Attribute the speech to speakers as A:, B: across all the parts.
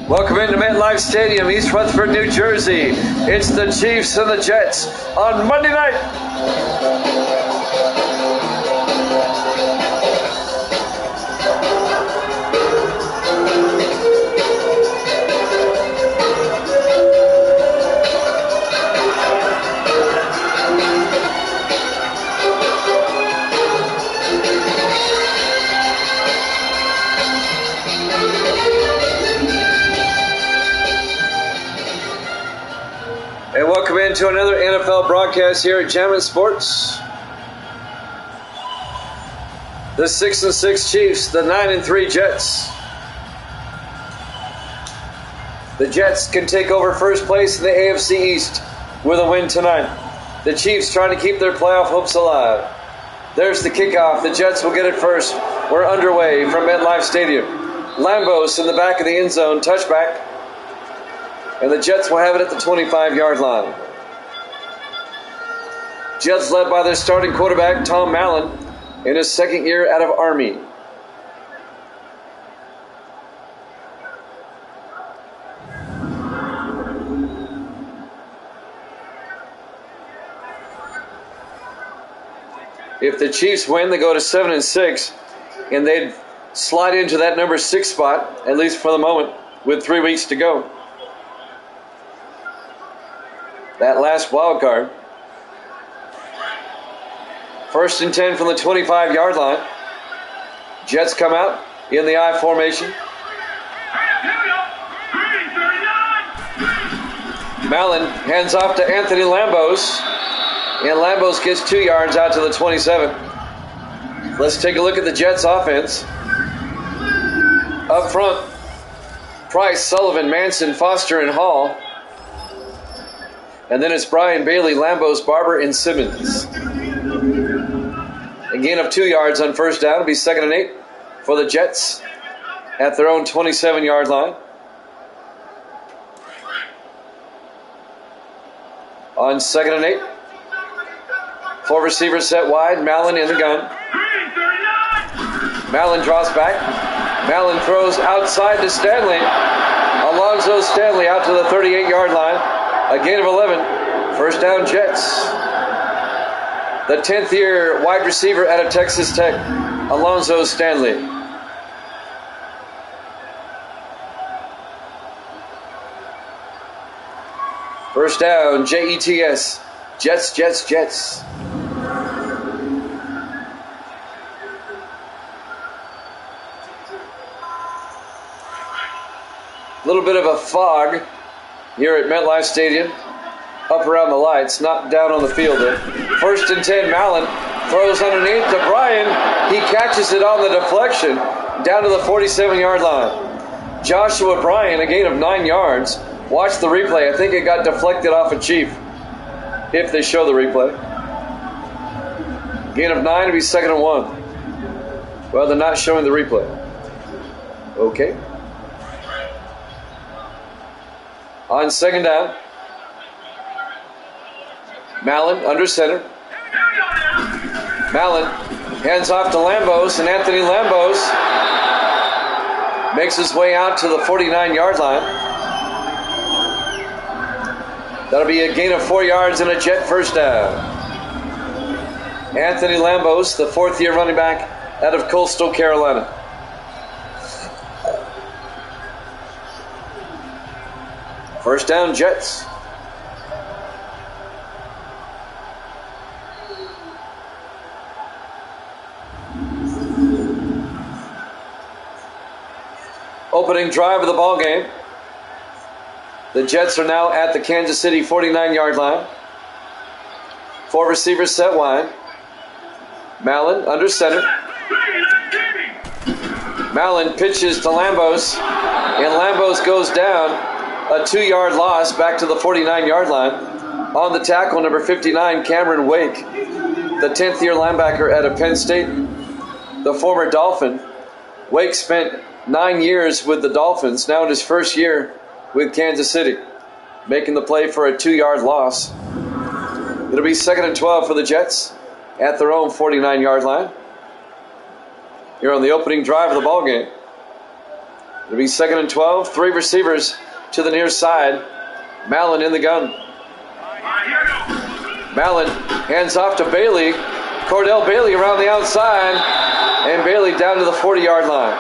A: Welcome into MetLife Stadium, East Rutherford, New Jersey. It's the Chiefs and the Jets on Monday night. And welcome into another NFL broadcast here at Jammin' Sports. The 6-6 Chiefs, the 9-3 Jets. The Jets can take over first place in the AFC East with a win tonight. The Chiefs trying to keep their playoff hopes alive. There's the kickoff. The Jets will get it first. We're underway from MetLife Stadium. Lambos in the back of the end zone, touchback. And the Jets will have it at the 25-yard line. Jets led by their starting quarterback, Tom Allen, in his second year out of Army. If the Chiefs win, they go to 7-6, and they'd slide into that number 6 spot, at least for the moment, with 3 weeks to go. That last wild card. 1st and 10 from the 25-yard line. Jets come out in the I formation. Mallon hands off to Anthony Lambos. And Lambos gets 2 yards out to the 27. Let's take a look at the Jets offense. Up front, Price, Sullivan, Manson, Foster, and Hall. And then it's Brian Bailey, Lambos, Barber, and Simmons. A gain of 2 yards on first down. It'll be 2nd and 8 for the Jets at their own 27-yard line. On 2nd and 8, 4 receivers set wide. Mallon in the gun. Mallon draws back. Mallon throws outside to Stanley. Alonzo Stanley out to the 38-yard line. A gain of 11. First down, Jets. The 10th year wide receiver out of Texas Tech, Alonzo Stanley. First down, Jets. Jets. A little bit of a fog here at MetLife Stadium. Up around the lights, not down on the field there. 1st and 10, Mallon throws underneath to Bryan. He catches it on the deflection down to the 47-yard line. Joshua Bryan, a gain of 9 yards. Watch the replay. I think it got deflected off a Chief, if they show the replay. Gain of 9 to be 2nd and 1. Well, they're not showing the replay. Okay. On 2nd down, Mallon under center. Mallon hands off to Lambos, and Anthony Lambos makes his way out to the 49-yard line. That'll be a gain of 4 yards and a Jet first down. Anthony Lambos, the 4th-year running back out of Coastal Carolina. First down, Jets. Opening drive of the ball game. The Jets are now at the Kansas City 49-yard line. 4 receivers set wide. Mallon under center. Mallon pitches to Lambos, and Lambos goes down. A 2-yard loss back to the 49-yard line. On the tackle, number 59, Cameron Wake, the 10th-year linebacker out of Penn State, the former Dolphin. Wake spent 9 years with the Dolphins, now in his first year with Kansas City, making the play for a 2-yard loss. It'll be 2nd and 12 for the Jets at their own 49-yard line. Here on the opening drive of the ball game. It'll be 2nd and 12. 3 receivers to the near side. Mallon in the gun. Mallon hands off to Bailey. Cordell Bailey around the outside. And Bailey down to the 40-yard line.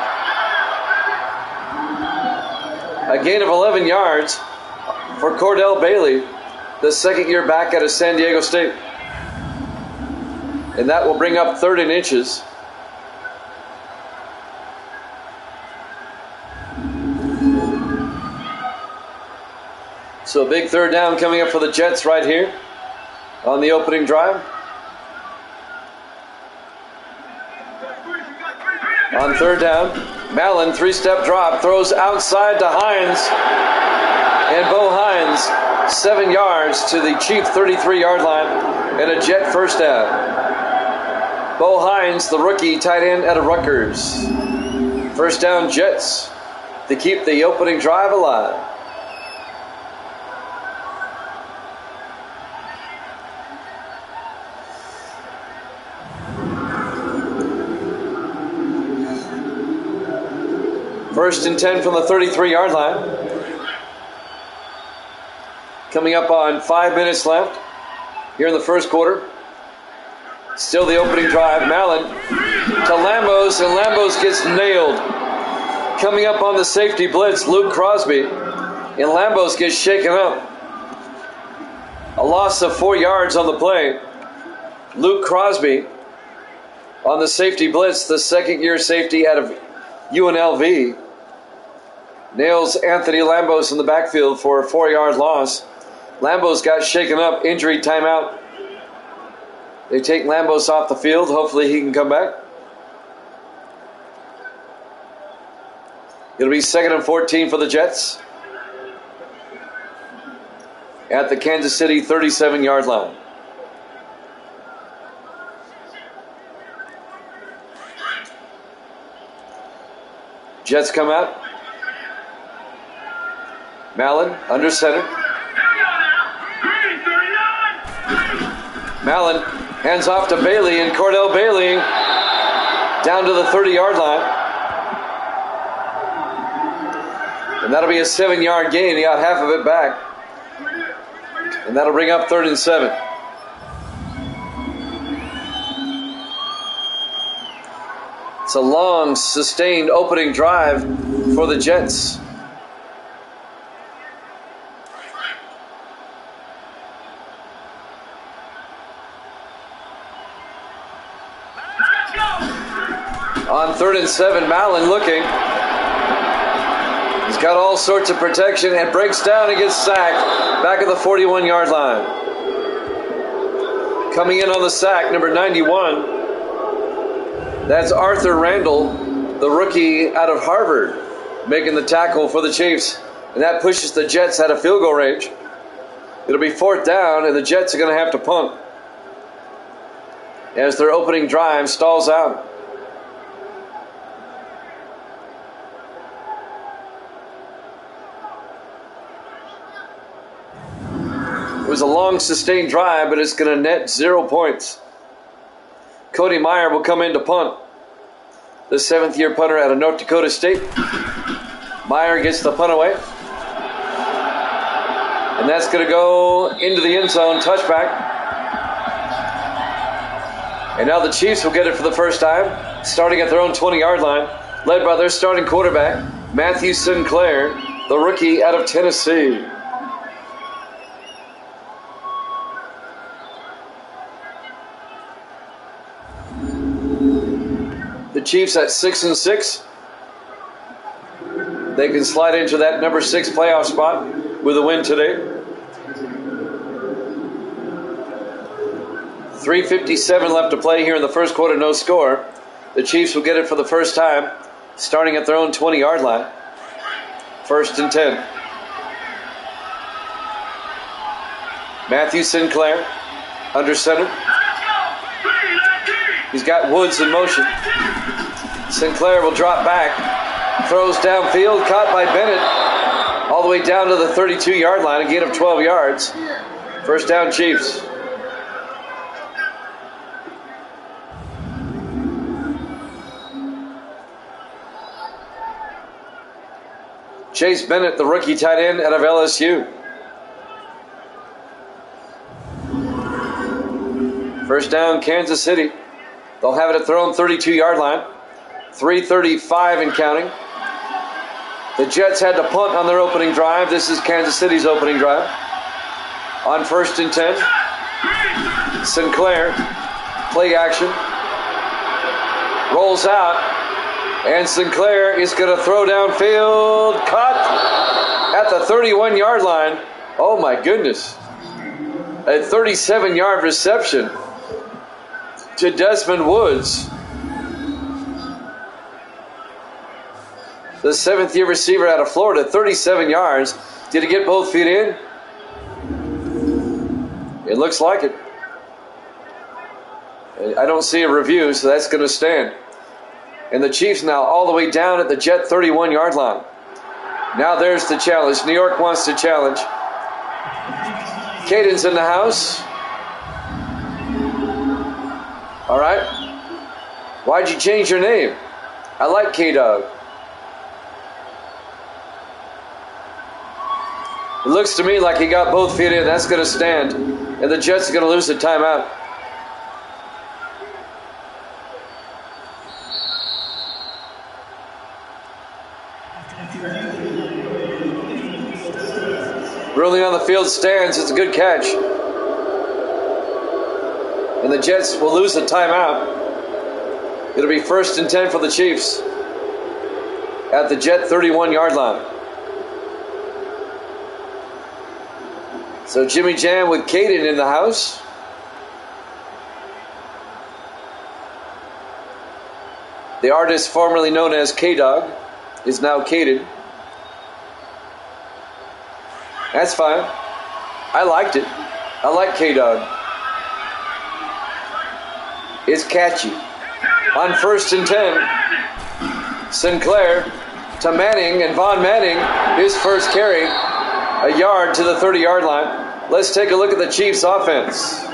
A: A gain of 11 yards for Cordell Bailey, the second year back out of San Diego State. And that will bring up 3rd and inches. So a big 3rd down coming up for the Jets right here on the opening drive. On 3rd down, Mallon, 3-step drop, throws outside to Hines. And Bo Hines, 7 yards to the Chief 33-yard line and a Jet first down. Bo Hines, the rookie tight end out of Rutgers. First down Jets to keep the opening drive alive. First and 10 from the 33-yard line. Coming up on 5 minutes left here in the first quarter. Still the opening drive. Mallon to Lambos, and Lambos gets nailed. Coming up on the safety blitz, Luke Crosby, and Lambos gets shaken up. A loss of 4 yards on the play. Luke Crosby on the safety blitz, the second-year safety out of UNLV, nails Anthony Lambos in the backfield for a 4-yard loss. Lambos got shaken up, injury timeout. They take Lambos off the field. Hopefully he can come back. It'll be 2nd and 14 for the Jets at the Kansas City 37-yard line. Jets come out. Mallon under center. Mallon hands off to Bailey, and Cordell Bailey down to the 30-yard line. And that'll be a 7-yard gain. He got half of it back. And that'll bring up 3rd and 7. It's a long, sustained opening drive for the Jets. On 3rd and 7, Mallon looking. He's got all sorts of protection and breaks down and gets sacked back at the 41-yard line. Coming in on the sack, number 91. That's Arthur Randall, the rookie out of Harvard, making the tackle for the Chiefs. And that pushes the Jets out of field goal range. It'll be 4th down, and the Jets are going to have to punt as their opening drive stalls out. It was a long, sustained drive, but it's going to net 0 points. Cody Meyer will come in to punt. The 7th-year punter out of North Dakota State. Meyer gets the punt away. And that's going to go into the end zone, touchback. And now the Chiefs will get it for the first time, starting at their own 20-yard line, led by their starting quarterback, Matthew Sinclair, the rookie out of Tennessee. The Chiefs at 6-6. They can slide into that number 6 playoff spot with a win today. 3:57 left to play here in the first quarter, no score. The Chiefs will get it for the first time, starting at their own 20-yard line. 1st and 10. Matthew Sinclair under center. He's got Woods in motion. Sinclair will drop back. Throws downfield, caught by Bennett. All the way down to the 32-yard line, a gain of 12 yards. First down, Chiefs. Chase Bennett, the rookie tight end out of LSU. First down, Kansas City. They'll have it at their own 32-yard line. 3:35 and counting. The Jets had to punt on their opening drive. This is Kansas City's opening drive. On 1st and 10, Sinclair, play action, rolls out, and Sinclair is going to throw downfield, caught at the 31-yard line. Oh my goodness. A 37-yard reception to Desmond Woods. The 7th-year receiver out of Florida, 37 yards. Did he get both feet in? It looks like it. I don't see a review, so that's going to stand. And the Chiefs now all the way down at the Jet 31-yard line. Now there's the challenge. New York wants to challenge. Caden's in the house. All right. Why'd you change your name? I like K-Dog. It looks to me like he got both feet in. That's going to stand. And the Jets are going to lose the timeout. Ruling on the field stands. It's a good catch. And the Jets will lose the timeout. It'll be 1st and 10 for the Chiefs at the Jet 31-yard line. So Jimmy Jam with Caden in the house. The artist formerly known as K-Dog is now Caden. That's fine. I liked it. I like K-Dog. It's catchy. On 1st and 10, Sinclair to Manning, and Von Manning, his first carry, a yard to the 30-yard line. Let's take a look at the Chiefs' offense.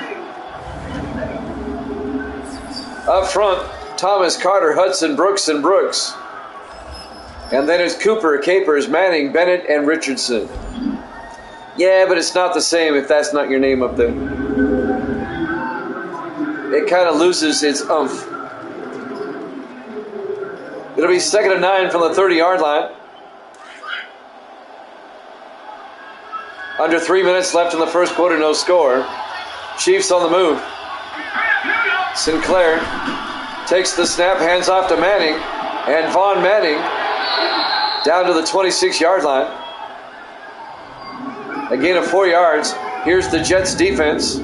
A: Up front, Thomas, Carter, Hudson, Brooks, and Brooks. And then it's Cooper, Capers, Manning, Bennett, and Richardson. Yeah, but it's not the same if that's not your name up there. It kind of loses its oomph. It'll be 2nd and 9 from the 30-yard line. Under 3 minutes left in the first quarter, no score. Chiefs on the move. Sinclair takes the snap, hands off to Manning, and Von Manning down to the 26-yard line. A gain of 4 yards. Here's the Jets defense.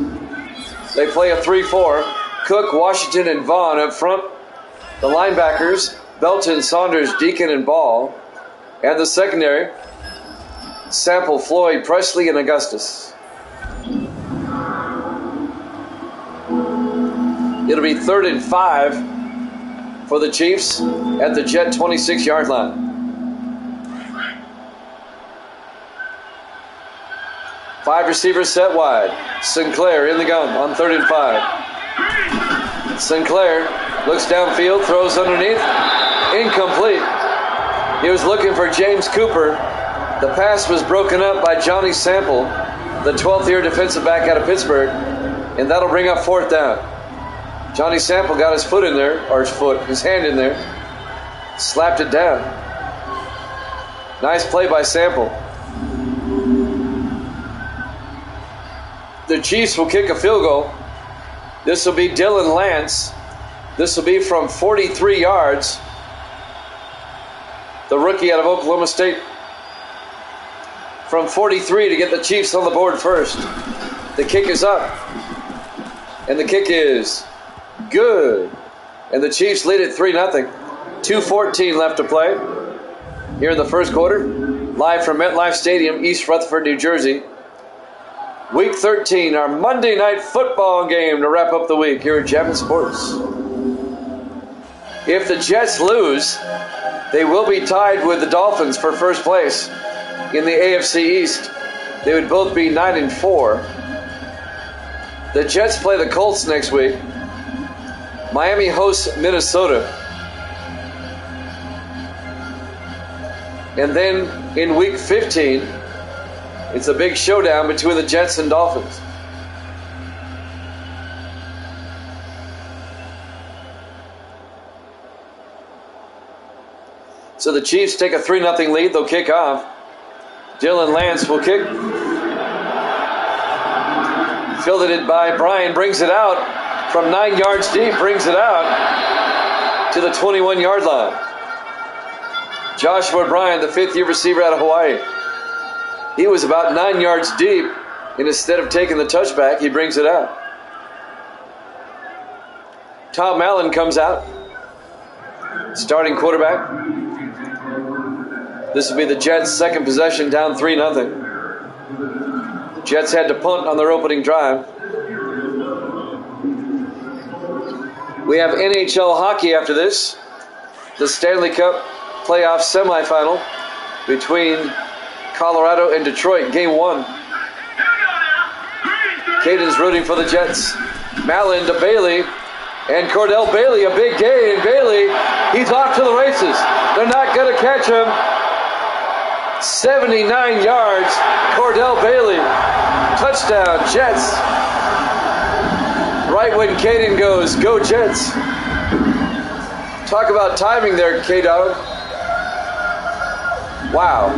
A: They play a 3-4. Cook, Washington, and Vaughn up front. The linebackers, Belton, Saunders, Deacon, and Ball. And the secondary, Sample, Floyd, Presley, and Augustus. It'll be 3rd and 5 for the Chiefs at the Jet 26-yard line. Five receivers set wide. Sinclair in the gun on 3rd and 5. Sinclair looks downfield, throws underneath. Incomplete. He was looking for James Cooper. The pass was broken up by Johnny Sample, the 12th-year defensive back out of Pittsburgh, and that'll bring up 4th down. Johnny Sample got his foot in there, or his hand in there, slapped it down. Nice play by Sample. The Chiefs will kick a field goal. This will be Dylan Lance. This will be from 43 yards. The rookie out of Oklahoma State. From 43 to get the Chiefs on the board first. The kick is up. And the kick is good. And the Chiefs lead it 3-0. 2:14 left to play here in the first quarter. Live from MetLife Stadium, East Rutherford, New Jersey. Week 13, our Monday night football game to wrap up the week here at Javin Sports. If the Jets lose, they will be tied with the Dolphins for first place in the AFC East. They would both be 9-4. The Jets play the Colts next week. Miami hosts Minnesota. And then in week 15, it's a big showdown between the Jets and Dolphins. So the Chiefs take a 3-0 lead. They'll kick off. Dylan Lance will kick. Fielded by Bryan, brings it out from 9 yards deep, brings it out to the 21-yard line. Joshua Bryan, the 5th-year receiver out of Hawaii. He was about 9 yards deep, and instead of taking the touchback, he brings it out. Tom Allen comes out, starting quarterback. This will be the Jets' second possession, down 3-0. The Jets had to punt on their opening drive. We have NHL hockey after this. The Stanley Cup playoff semifinal between Colorado and Detroit, game 1. Caden's rooting for the Jets. Mallon to Bailey, and Cordell Bailey, a big gain. Bailey, he's off to the races. They're not going to catch him. 79 yards, Cordell Bailey. Touchdown, Jets. Right when Caden goes, go Jets. Talk about timing there, K-Dog. Wow.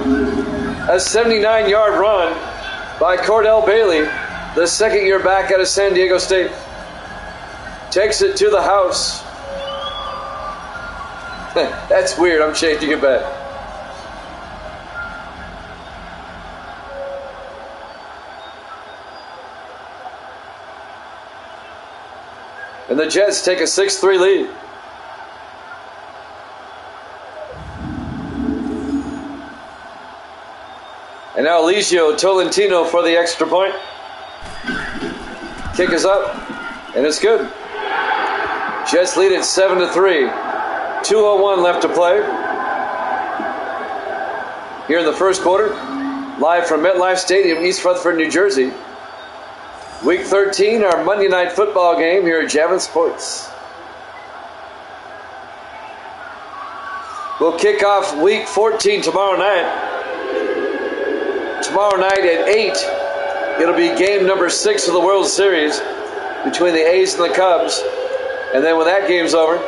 A: A 79-yard run by Cordell Bailey, the second-year back out of San Diego State. Takes it to the house. That's weird. I'm changing it back. And the Jets take a 6-3 lead. And now Eligio Tolentino for the extra point. Kick is up, and it's good. Jets lead at 7-3. 2:01 left to play. Here in the first quarter, live from MetLife Stadium, East Rutherford, New Jersey. Week 13, our Monday night football game here at Javits Sports. We'll kick off week 14 tomorrow night. Tomorrow night at 8, it'll be game number 6 of the World Series between the A's and the Cubs. And then when that game's over,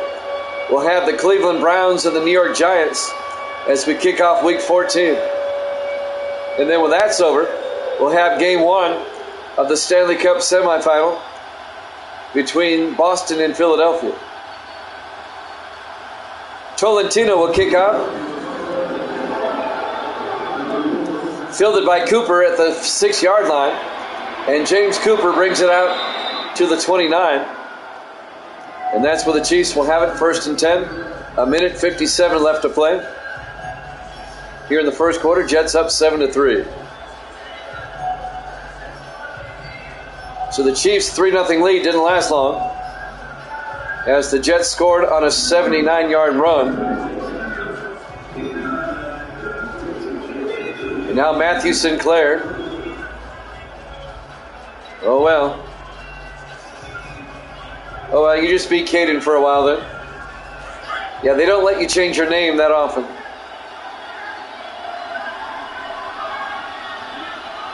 A: we'll have the Cleveland Browns and the New York Giants as we kick off week 14. And then when that's over, we'll have game 1 of the Stanley Cup semifinal between Boston and Philadelphia. Tolentino will kick off. Fielded by Cooper at the 6-yard line. And James Cooper brings it out to the 29. And that's where the Chiefs will have it, 1st and 10. 1:57 left to play. Here in the first quarter, Jets up 7-3. So the Chiefs' 3-0 lead didn't last long, as the Jets scored on a 79-yard run. And now Matthew Sinclair. Oh well. Oh well, you just beat Caden for a while then. Yeah, they don't let you change your name that often.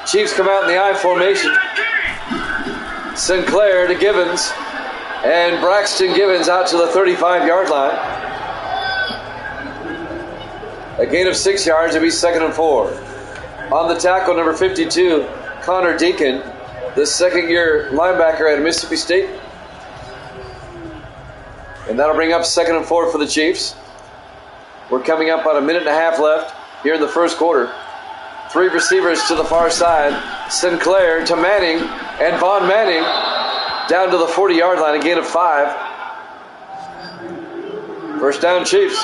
A: Chiefs come out in the I formation. Sinclair to Givens, and Braxton Givens out to the 35-yard line. A gain of 6 yards, it'll be 2nd and 4. On the tackle, number 52, Connor Deacon, the second-year linebacker at Mississippi State. And that'll bring up 2nd and 4 for the Chiefs. We're coming up on a 1.5 left here in the first quarter. 3 receivers to the far side. Sinclair to Manning, and Von Manning down to the 40-yard line, a gain of 5. First down, Chiefs.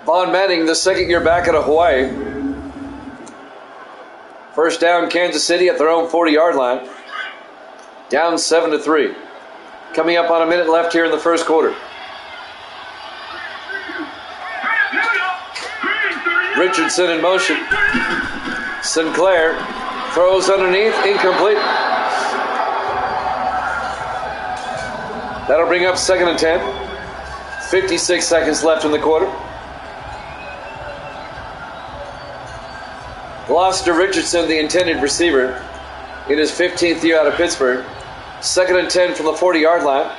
A: Von Manning, the second-year back out of Hawaii. First down, Kansas City at their own 40-yard line. Down 7-3. Coming up on a minute left here in the first quarter. Richardson in motion. Sinclair throws underneath, incomplete. That'll bring up 2nd and 10. 56 seconds left in the quarter. Lost to Richardson, the intended receiver, in his 15th year out of Pittsburgh. 2nd and 10 from the 40-yard line.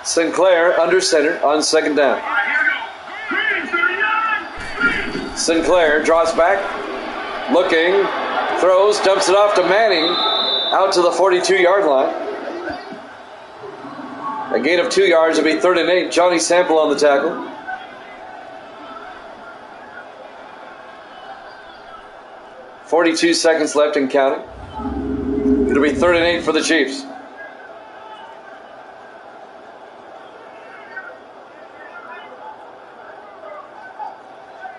A: Sinclair under center on 2nd down. Sinclair draws back, looking, throws, dumps it off to Manning, out to the 42-yard line. A gain of 2 yards will be 3rd and 8. Johnny Sample on the tackle. .42 seconds left and counting. It'll be 3rd and 8 for the Chiefs.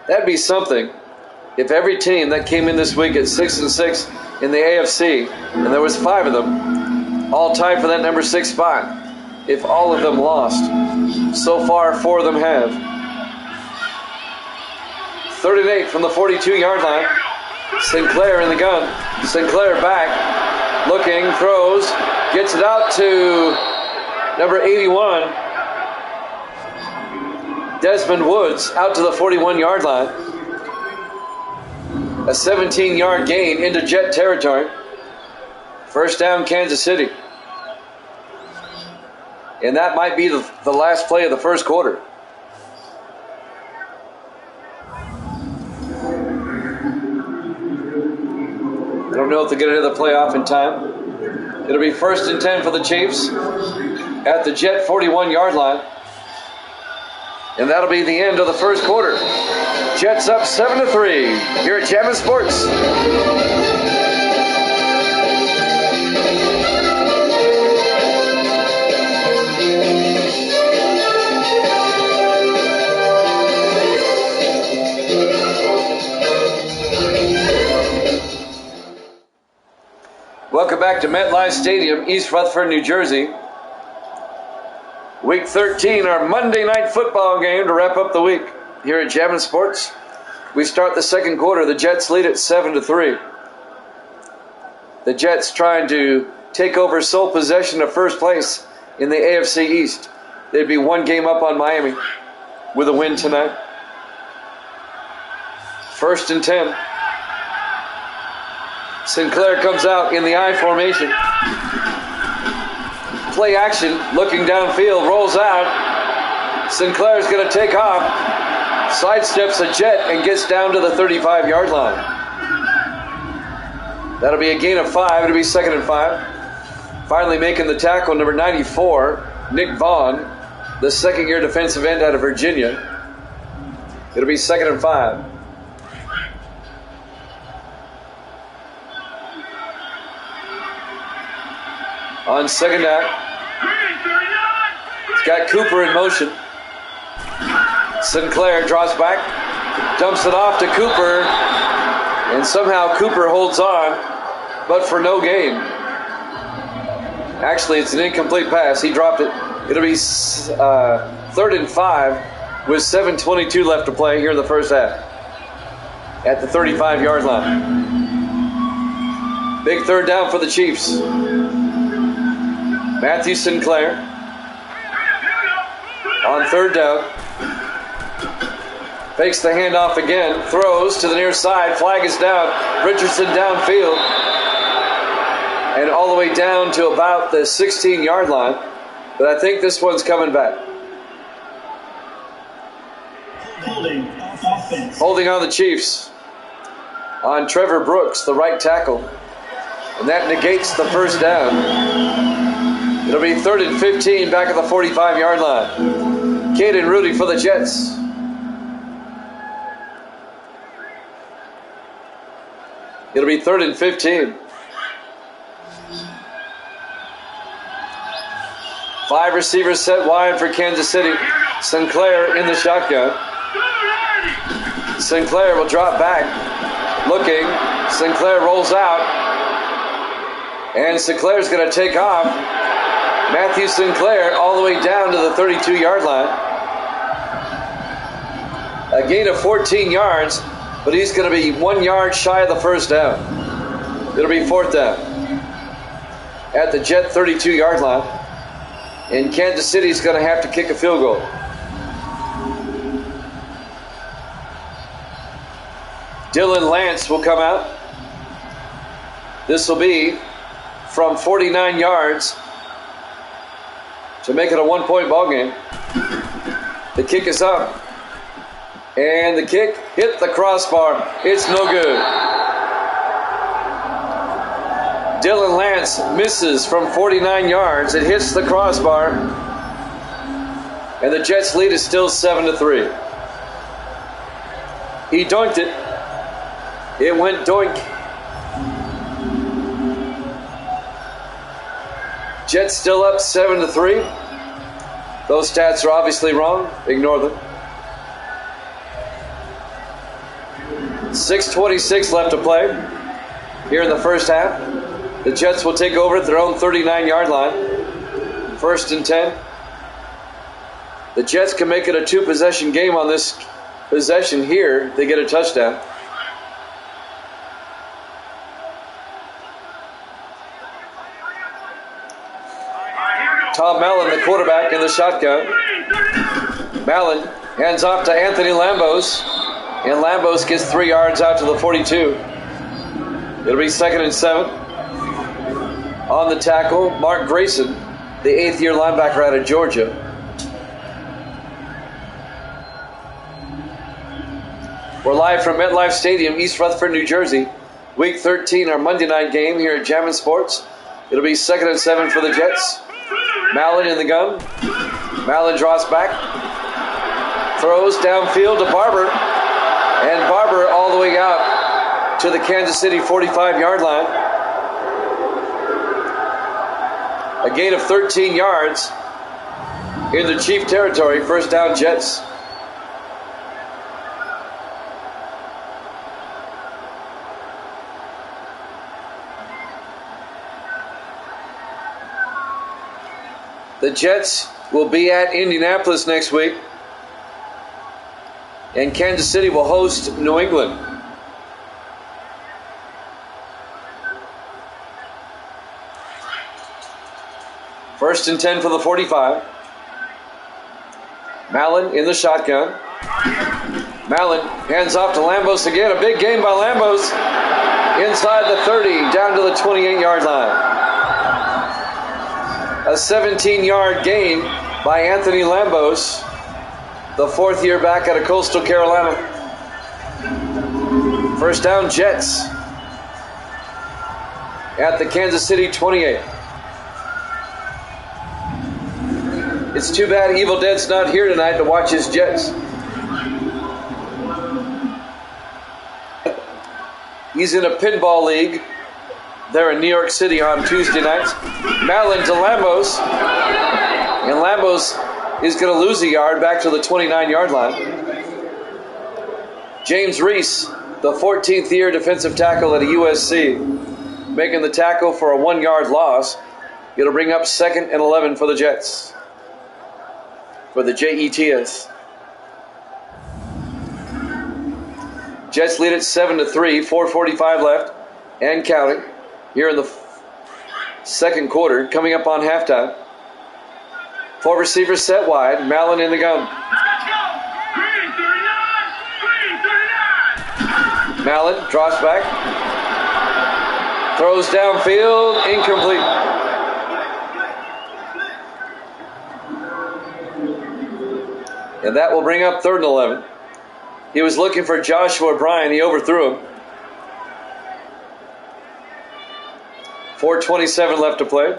A: That'd be something if every team that came in this week at 6-6 in the AFC, and there was 5 of them, all tied for that number 6 spot, if all of them lost. So far, 4 of them have. 3rd and 8 from the 42-yard line. Sinclair in the gun. Sinclair back, looking, throws, gets it out to number 81. Desmond Woods out to the 41-yard line. A 17-yard gain into Jet territory. 1st down, Kansas City. And that might be the last play of the first quarter. I don't know if they'll get another playoff in time. It'll be 1st and 10 for the Chiefs at the Jet 41-yard line. And that'll be the end of the first quarter. Jets up 7-3 here at Jammin' Sports. Welcome back to MetLife Stadium, East Rutherford, New Jersey. Week 13, our Monday night football game to wrap up the week here at Jammin' Sports. We start the second quarter. The Jets lead at 7-3. The Jets trying to take over sole possession of first place in the AFC East. They'd be 1 game up on Miami with a win tonight. 1st and 10. Sinclair comes out in the I formation. Play action, looking downfield, rolls out. Sinclair's going to take off, sidesteps a Jet, and gets down to the 35-yard line. That'll be a gain of 5. It'll be 2nd and 5. Finally making the tackle, number 94, Nick Vaughn, the second-year defensive end out of Virginia. It'll be 2nd and 5. On 2nd down, it's got Cooper in motion. Sinclair draws back, dumps it off to Cooper, and somehow Cooper holds on, but for no gain. Actually, it's an incomplete pass. He dropped it. It'll be 3rd and 5 with 7:22 left to play here in the first half at the 35-yard line. Big 3rd down for the Chiefs. Matthew Sinclair on 3rd down. Fakes the handoff again. Throws to the near side. Flag is down. Richardson downfield. And all the way down to about the 16-yard line. But I think this one's coming back. Holding on the Chiefs. On Trevor Brooks, the right tackle. And that negates the 1st down. It'll be 3rd and 15 back at the 45-yard line. Caden Rudy for the Jets. It'll be 3rd and 15. 5 receivers set wide for Kansas City. Sinclair in the shotgun. Sinclair will drop back. Looking. Sinclair rolls out. And Sinclair's going to take off. Matthew Sinclair all the way down to the 32-yard line. A gain of 14 yards, but he's going to be 1 yard shy of the 1st down. It'll be 4th down. at the Jet 32-yard line. And Kansas City's going to have to kick a field goal. Dylan Lance will come out. This will be from 49 yards to make it a one-point ball game. The kick is up. And the kick hit the crossbar. It's no good. Dylan Lance misses from 49 yards. It hits the crossbar. And the Jets' lead is still 7-3. He dunked it. It went doink. Jets still up 7-3. Those stats are obviously wrong. Ignore them. 6:26 left to play here in the first half. The Jets will take over at their own 39-yard line. 1st and 10. The Jets can make it a 2-possession game on this possession here. They get a touchdown. Tom Mellon, the quarterback, in the shotgun. Mellon hands off to Anthony Lambos. And Lambos gets 3 yards out to the 42. It'll be 2nd and 7. On the tackle, Mark Grayson, the 8th-year linebacker out of Georgia. We're live from MetLife Stadium, East Rutherford, New Jersey. Week 13, our Monday night game here at Jammin' Sports. It'll be 2nd and 7 for the Jets. Mallon in the gun. Mallon draws back. Throws downfield to Barber. And Barber all the way out to the Kansas City 45-yard line. A gain of 13 yards in the Chief territory. First down, Jets. The Jets will be at Indianapolis next week. And Kansas City will host New England. First and 10 for the 45. Mallon in the shotgun. Mallon hands off to Lambos again. A big gain by Lambos. Inside the 30, down to the 28-yard line. A 17-yard gain by Anthony Lambos, the 4th-year back out of Coastal Carolina. First down, Jets at the Kansas City 28. It's too bad Evil Dead's not here tonight to watch his Jets. He's in a pinball league there in New York City on Tuesday nights. Mallon to Lambos. And Lambos is going to lose a yard back to the 29-yard line. James Reese, the 14th-year defensive tackle at USC, making the tackle for a 1-yard loss. It'll bring up 2nd and 11 for the Jets. For the Jets. Jets lead at 7-3, 4:45 left and counting here in the second quarter, coming up on halftime. 4 receivers set wide. Mallon in the gun. Mallon drops back. Throws downfield. Incomplete. And that will bring up 3rd and 11. He was looking for Joshua Bryan. He overthrew him. 4:27 left to play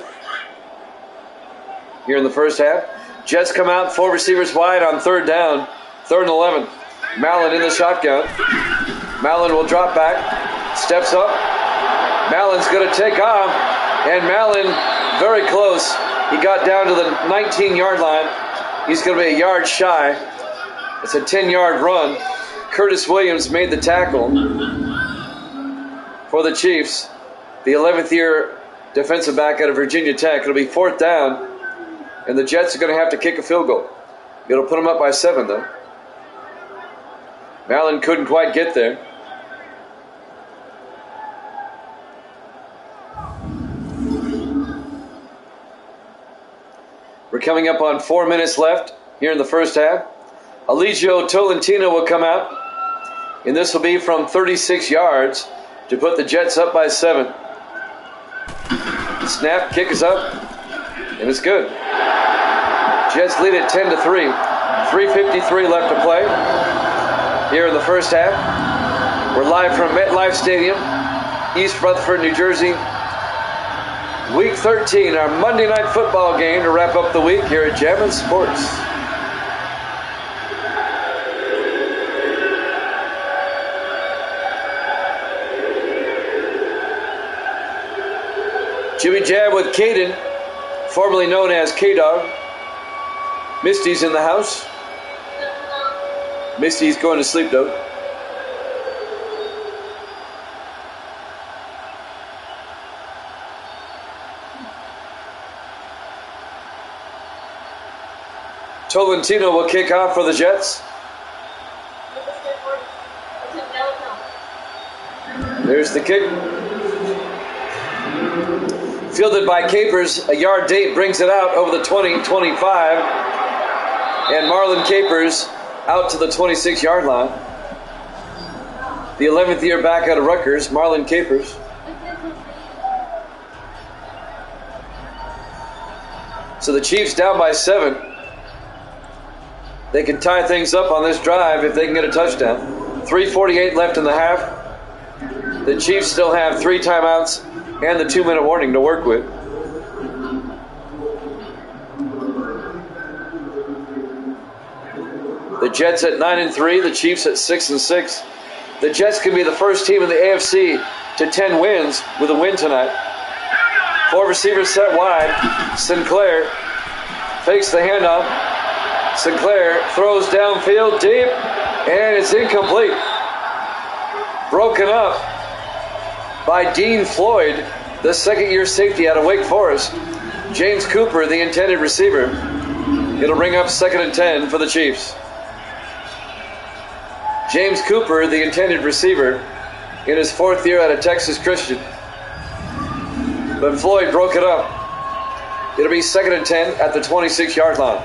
A: here in the first half. Jets come out, 4 receivers wide on 3rd down. 3rd and 11. Mallon in the shotgun. Mallon will drop back. Steps up. Mallon's going to take off. And Mallon, very close. He got down to the 19-yard line. He's going to be a yard shy. It's a 10-yard run. Curtis Williams made the tackle for the Chiefs. The 11th-year defensive back out of Virginia Tech. It'll be 4th down, and the Jets are going to have to kick a field goal. It'll put them up by 7, though. Mallon couldn't quite get there. We're coming up on 4 minutes left here in the first half. Eligio Tolentino will come out, and this will be from 36 yards to put the Jets up by 7. Snap, kick is up, and it's good. Jets lead it 10-3. 3:53 left to play here in the first half. We're live from MetLife Stadium, East Rutherford, New Jersey. Week 13, our Monday night football game to wrap up the week here at Jammin' Sports. Jimmy Jab with Caden, formerly known as K-Dog. Misty's in the house. Misty's going to sleep though. Tolentino will kick off for the Jets. There's the kick. Fielded by Capers. A yard Date brings it out over the 20-25. And Marlon Capers out to the 26-yard line. The 11th year back out of Rutgers, Marlon Capers. So the Chiefs down by 7. They can tie things up on this drive if they can get a touchdown. 3:48 left in the half. The Chiefs still have 3 timeouts and the 2-minute warning to work with. The Jets at 9-3, the Chiefs at 6-6. The Jets can be the first team in the AFC to 10 wins with a win tonight. 4 receivers set wide. Sinclair fakes the handoff. Sinclair throws downfield deep, and it's incomplete. Broken up by Dean Floyd, the second-year safety out of Wake Forest. James Cooper, the intended receiver. It'll bring up 2nd and 10 for the Chiefs. James Cooper, the intended receiver, in his 4th year out of Texas Christian. But Floyd broke it up. It'll be 2nd and 10 at the 26-yard line.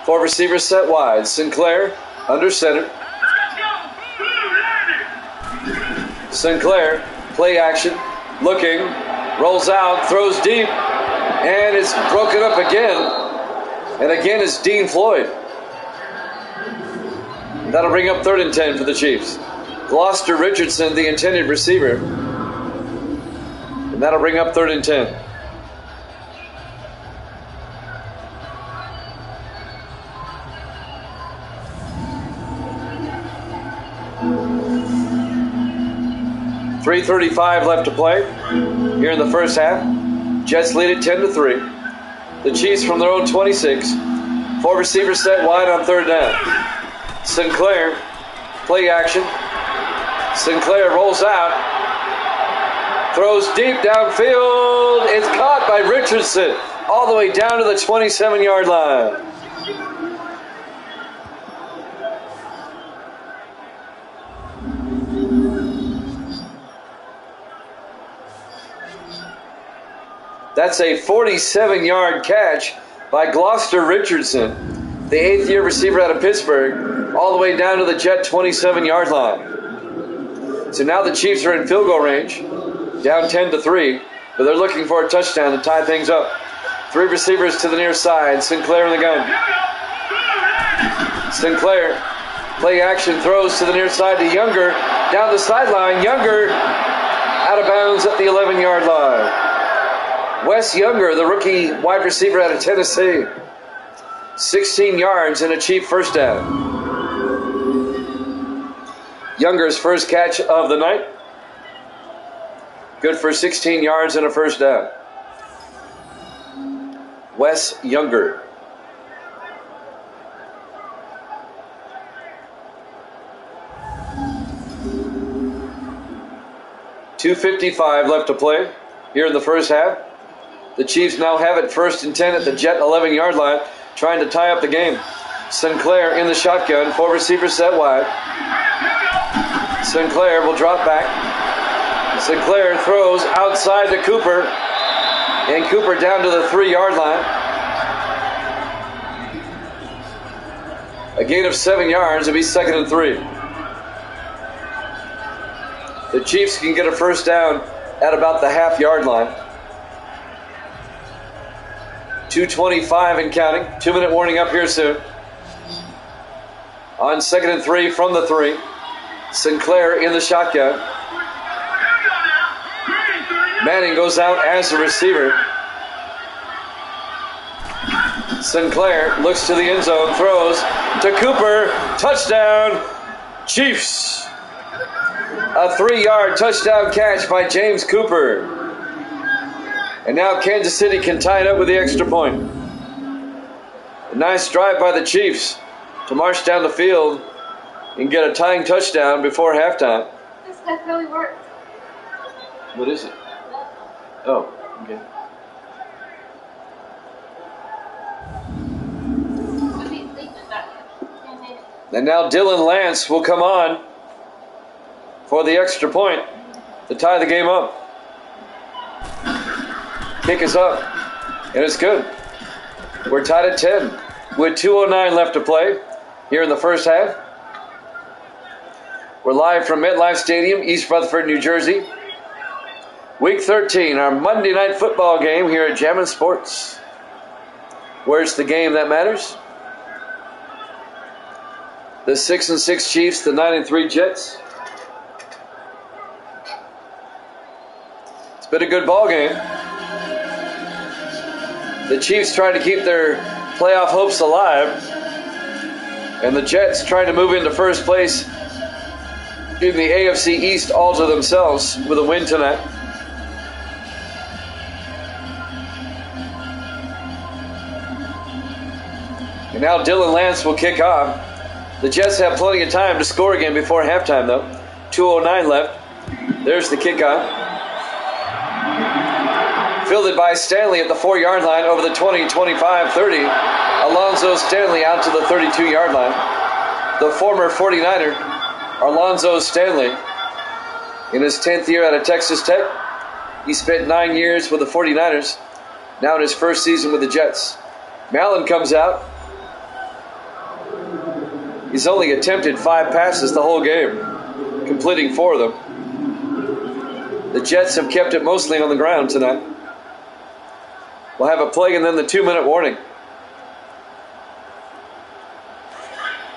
A: Four receivers set wide. Sinclair under center. Sinclair, play action, looking, rolls out, throws deep, and it's broken up again. And again it's Dean Floyd. That'll bring up 3rd and 10 for the Chiefs. Gloucester Richardson, the intended receiver. And that'll bring up 3rd and 10. .335 left to play here in the first half. Jets lead it 10-3. The Chiefs from their own 26. 4 receivers set wide on 3rd down. Sinclair, play action. Sinclair rolls out. Throws deep downfield. It's caught by Richardson all the way down to the 27-yard line. That's a 47-yard catch by Gloucester Richardson, the 8th-year receiver out of Pittsburgh, all the way down to the Jet 27-yard line. So now the Chiefs are in field goal range, down 10-3, but they're looking for a touchdown to tie things up. 3 receivers to the near side. Sinclair in the gun. Sinclair, play action, throws to the near side to Younger, down the sideline. Younger out of bounds at the 11-yard line. Wes Younger, the rookie wide receiver out of Tennessee. 16 yards and a Chief first down. Younger's first catch of the night. Good for 16 yards and a first down. Wes Younger. .255 left to play here in the first half. The Chiefs now have it 1st and 10 at the Jet 11-yard line, trying to tie up the game. Sinclair in the shotgun, 4 receivers set wide. Sinclair will drop back. Sinclair throws outside to Cooper, and Cooper down to the 3-yard line. A gain of 7 yards. It'll be 2nd and 3. The Chiefs can get a first down at about the half-yard line. 2:25 and counting. 2-minute warning up here soon. On 2nd and 3 from the 3. Sinclair in the shotgun. Manning goes out as the receiver. Sinclair looks to the end zone, throws to Cooper. Touchdown, Chiefs. A 3-yard touchdown catch by James Cooper. And now Kansas City can tie it up with the extra point. A nice drive by the Chiefs to march down the field and get a tying touchdown before halftime.
B: This stuff really works.
A: What is it? Oh, okay. And now Dylan Lance will come on for the extra point to tie the game up. Kick is up, and it's good. We're tied at 10 with 2:09 left to play here in the first half. We're live from MetLife Stadium, East Rutherford, New Jersey. Week 13, our Monday night football game here at Jammin' Sports. Where's the game that matters? The 6-6 Chiefs, the 9-3 Jets. It's been a good ball game. The Chiefs trying to keep their playoff hopes alive, and the Jets trying to move into first place in the AFC East all to themselves with a win tonight. And now Dylan Lance will kick off. The Jets have plenty of time to score again before halftime, though. 2:09 left. There's the kickoff. Fielded by Stanley at the 4-yard line over the 20, 25, 30. Alonzo Stanley out to the 32-yard line. The former 49er, Alonzo Stanley, in his 10th year out of Texas Tech. He spent 9 years with the 49ers, now in his first season with the Jets. Mallon comes out. He's only attempted 5 passes the whole game, completing 4 of them. The Jets have kept it mostly on the ground tonight. We'll have a play and then the 2-minute warning.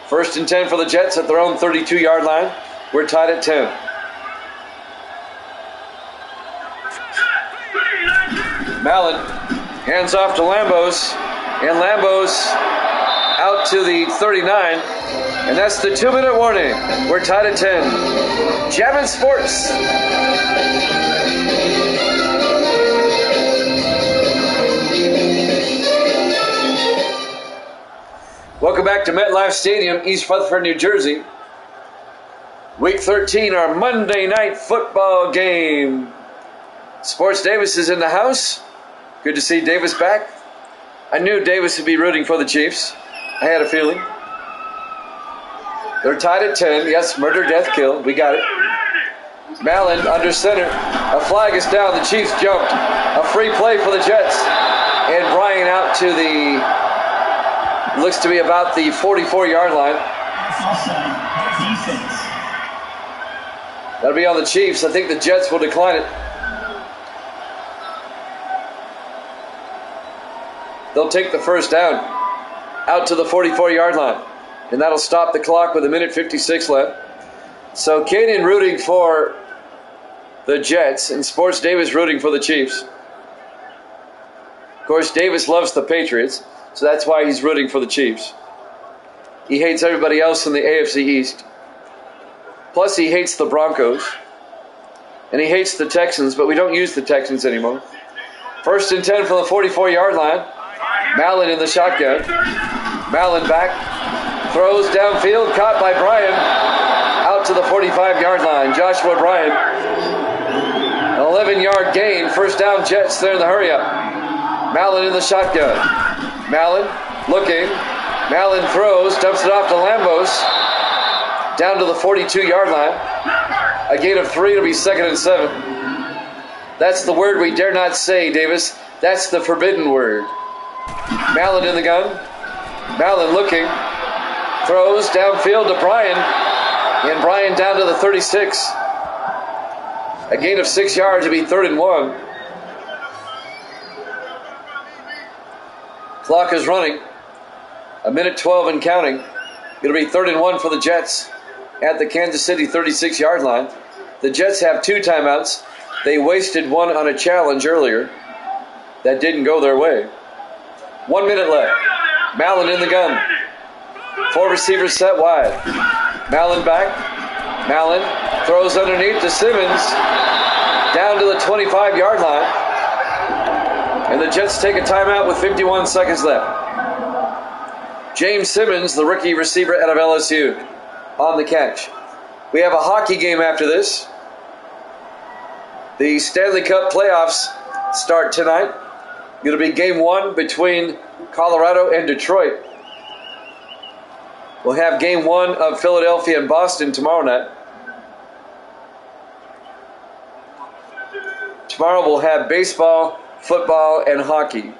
A: 1st and 10 for the Jets at their own 32-yard line. We're tied at 10. Mallon hands off to Lambos, and Lambos out to the 39, and that's the 2-minute warning. We're tied at 10. Jammin' Sports. Welcome back to MetLife Stadium, East Rutherford, New Jersey. Week 13, our Monday night football game. Sports Davis is in the house. Good to see Davis back. I knew Davis would be rooting for the Chiefs. I had a feeling. They're tied at 10. Yes, murder, death, kill. We got it. Mallon under center. A flag is down. The Chiefs jumped. A free play for the Jets. And Bryan out to the, looks to be about the 44-yard line. That'll be on the Chiefs. I think the Jets will decline it. They'll take the first down out to the 44-yard line. And that'll stop the clock with 1:56 left. So Kanan rooting for the Jets and Sports Davis rooting for the Chiefs. Of course, Davis loves the Patriots, so that's why he's rooting for the Chiefs. He hates everybody else in the AFC East. Plus, he hates the Broncos. And he hates the Texans, but we don't use the Texans anymore. 1st and 10 from the 44-yard line. Mallon in the shotgun. Mallon back. Throws downfield, caught by Bryan. Out to the 45-yard line. Joshua Bryan. An 11-yard gain. First down Jets. They're in the hurry up. Mallon in the shotgun. Mallon looking. Mallon throws. Dumps it off to Lambos. Down to the 42-yard line. A gain of 3. It'll be 2nd and 7. That's the word we dare not say, Davis. That's the forbidden word. Mallon in the gun. Mallon looking. Throws downfield to Bryan. And Bryan down to the 36. A gain of 6 yards to be 3rd and 1. Clock is running. 1:12 and counting. It'll be 3rd and 1 for the Jets at the Kansas City 36-yard line. The Jets have 2 timeouts. They wasted one on a challenge earlier. That didn't go their way. 1 minute left. Mallon in the gun. 4 receivers set wide. Mallon back. Mallon throws underneath to Simmons. Down to the 25-yard line. And the Jets take a timeout with 51 seconds left. James Simmons, the rookie receiver out of LSU, on the catch. We have a hockey game after this. The Stanley Cup playoffs start tonight. It'll be game 1 between Colorado and Detroit. We'll have game 1 of Philadelphia and Boston tomorrow night. Tomorrow we'll have baseball, football, and hockey.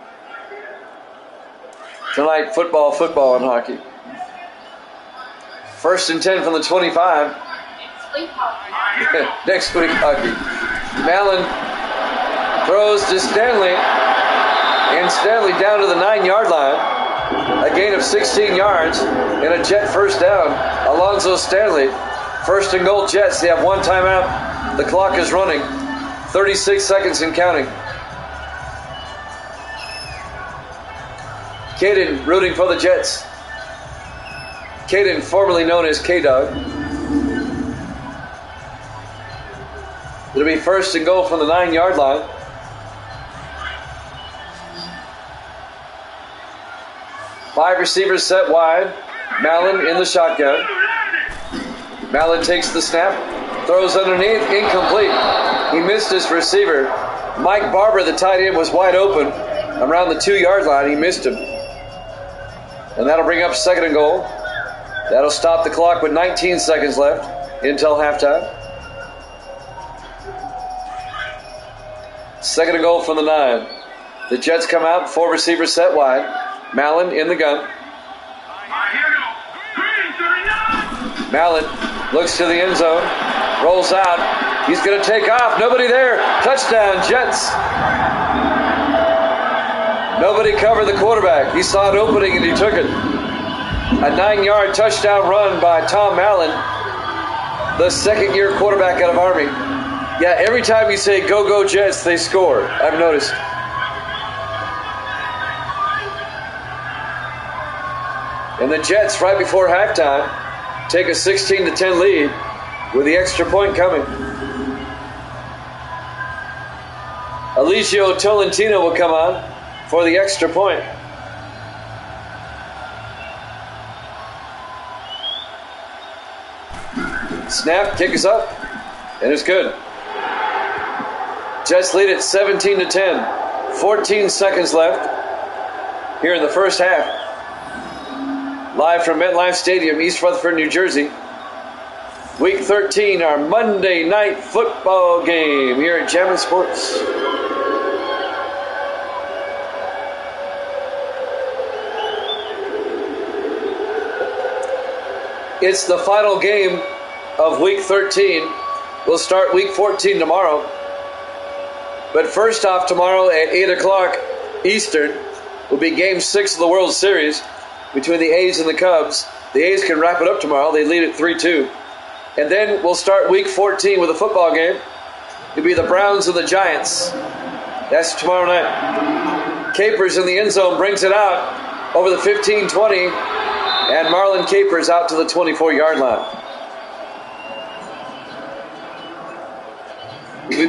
A: Tonight, football, and hockey. 1st and 10 from the 25. Next week, hockey. Mallon throws to Stanley. And Stanley down to the 9-yard line. A gain of 16 yards and a Jet first down. Alonzo Stanley. 1st and goal Jets. They have 1 timeout. The clock is running. 36 seconds and counting. Caden rooting for the Jets. Caden, formerly known as K-Dog. It'll be 1st and goal from the 9-yard line. Five receivers set wide. Mallon in the shotgun. Mallon takes the snap. Throws underneath. Incomplete. He missed his receiver. Mike Barber, the tight end, was wide open around the 2-yard line. He missed him. And that'll bring up 2nd and goal. That'll stop the clock with 19 seconds left until halftime. 2nd and goal from the 9. The Jets come out, 4 receivers set wide. Mallon in the gun. Mallon looks to the end zone, rolls out. He's going to take off. Nobody there. Touchdown, Jets. Nobody covered the quarterback. He saw an opening and he took it. A 9-yard touchdown run by Tom Mallon, the 2nd-year quarterback out of Army. Yeah, every time you say go, go Jets, they score. I've noticed. And the Jets, right before halftime, take a 16-10 lead with the extra point coming. Eligio Tolentino will come on for the extra point. Snap, kick is up, and it's good. Jets lead at 17-10. 14 seconds left here in the first half. Live from MetLife Stadium, East Rutherford, New Jersey. Week 13, our Monday night football game here at Jammin' Sports. It's the final game of Week 13. We'll start Week 14 tomorrow. But first off, tomorrow at 8 o'clock Eastern will be Game 6 of the World Series between the A's and the Cubs. The A's can wrap it up tomorrow. They lead at 3-2. And then we'll start Week 14 with a football game. It'll be the Browns and the Giants. That's tomorrow night. Capers in the end zone brings it out over the 15-20. And Marlon Capers out to the 24-yard line.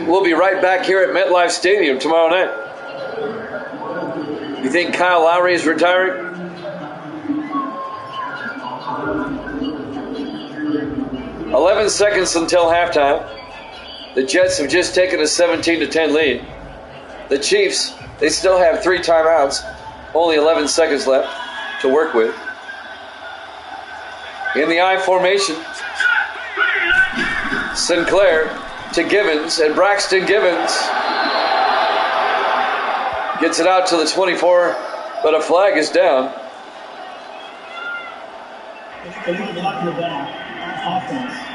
A: We'll be right back here at MetLife Stadium tomorrow night. You think Kyle Lowry is retiring? "11 seconds until halftime. The Jets have just taken a 17-10 lead. The Chiefs, they still have 3 timeouts. Only 11 seconds left to work with. In the I formation, Sinclair to Givens, and Braxton Givens gets it out to the 24, but a flag is down.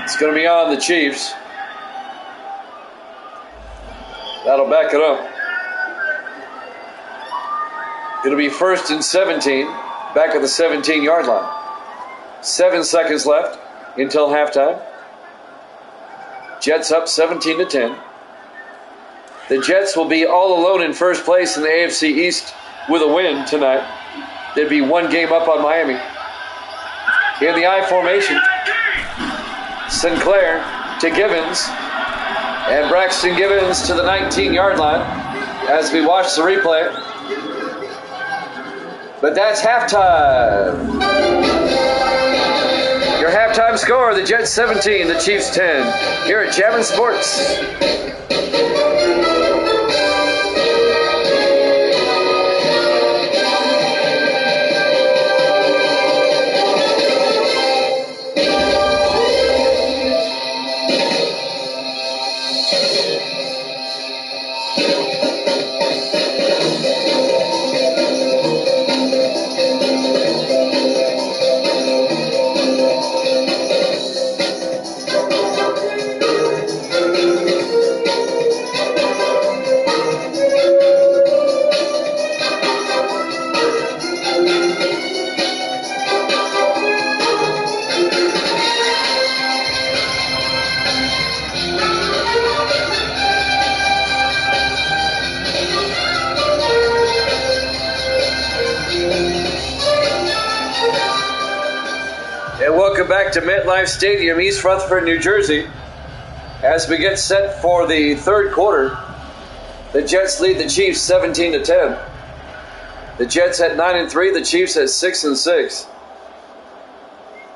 A: It's going to be on the Chiefs. That'll back it up. It'll be 1st and 17, back at the 17-yard line. 7 seconds left until halftime. Jets up 17-10. The Jets will be all alone in first place in the AFC East with a win tonight. They'd be one game up on Miami. In the I formation, Sinclair to Givens, and Braxton Givens to the 19-yard line as we watch the replay. But that's halftime. Your halftime score, the Jets 17, the Chiefs 10, here at Jammin' Sports. Back to MetLife Stadium, East Rutherford, New Jersey. As we get set for the third quarter, the Jets lead the Chiefs 17-10. The Jets at 9-3, the Chiefs at 6-6.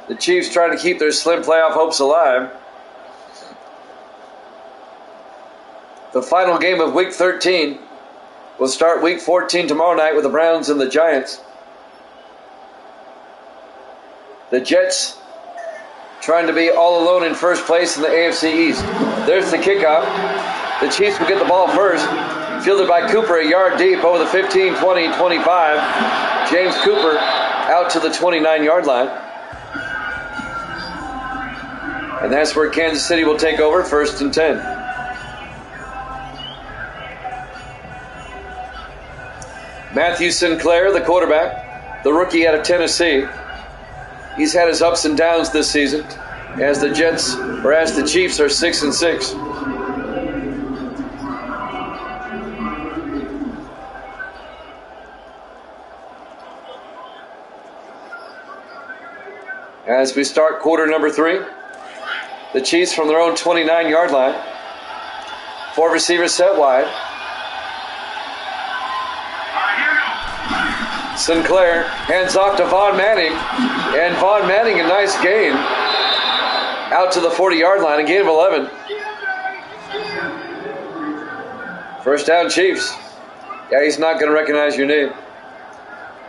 A: The Chiefs trying to keep their slim playoff hopes alive. The final game of Week 13 will start Week 14 tomorrow night with the Browns and the Giants. The Jets trying to be all alone in first place in the AFC East. There's the kickoff. The Chiefs will get the ball first. Fielded by Cooper, a yard deep over the 15, 20, 25. James Cooper out to the 29-yard line. And that's where Kansas City will take over, 1st and 10. Matthew Sinclair, the quarterback, the rookie out of Tennessee. He's had his ups and downs this season as the Chiefs are 6-6. As we start quarter number 3, the Chiefs from their own 29-yard line. 4 receivers set wide. Sinclair hands off to Von Manning, and Von Manning, a nice gain out to the 40-yard line, a gain of 11. First down, Chiefs. Yeah, he's not going to recognize your name.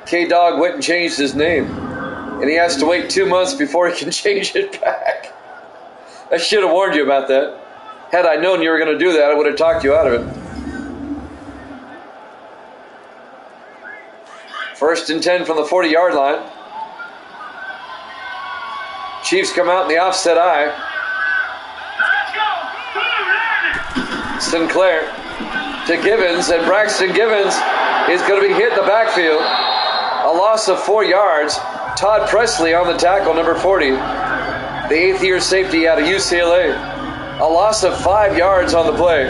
A: K-Dog went and changed his name, and he has to wait 2 months before he can change it back. I should have warned you about that. Had I known you were going to do that, I would have talked you out of it. 1st and 10 from the 40-yard line. Chiefs come out in the offset eye. Sinclair to Givens, and Braxton Givens is going to be hit in the backfield. A loss of 4 yards. Todd Presley on the tackle, number 40. The 8th-year safety out of UCLA. A loss of 5 yards on the play.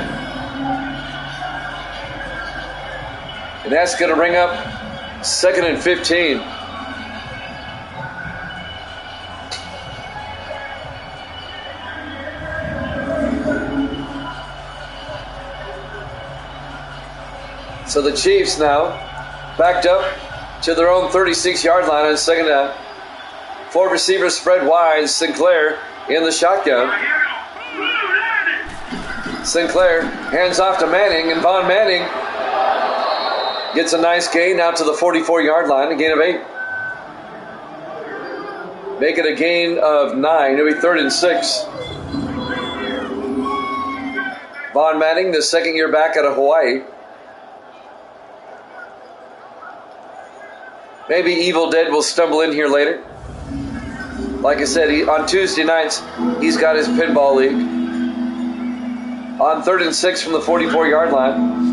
A: And that's going to bring up 2nd and 15. So the Chiefs now backed up to their own 36-yard line on 2nd down. 4 receivers spread wide. Sinclair in the shotgun. Sinclair hands off to Manning, and Von Manning gets a nice gain out to the 44-yard line, a gain of 8. Make it a gain of 9. It'll be 3rd and 6. Von Manning, the second year back out of Hawaii. Maybe Evil Dead will stumble in here later. Like I said, on Tuesday nights, he's got his pinball league. On 3rd and 6 from the 44-yard line.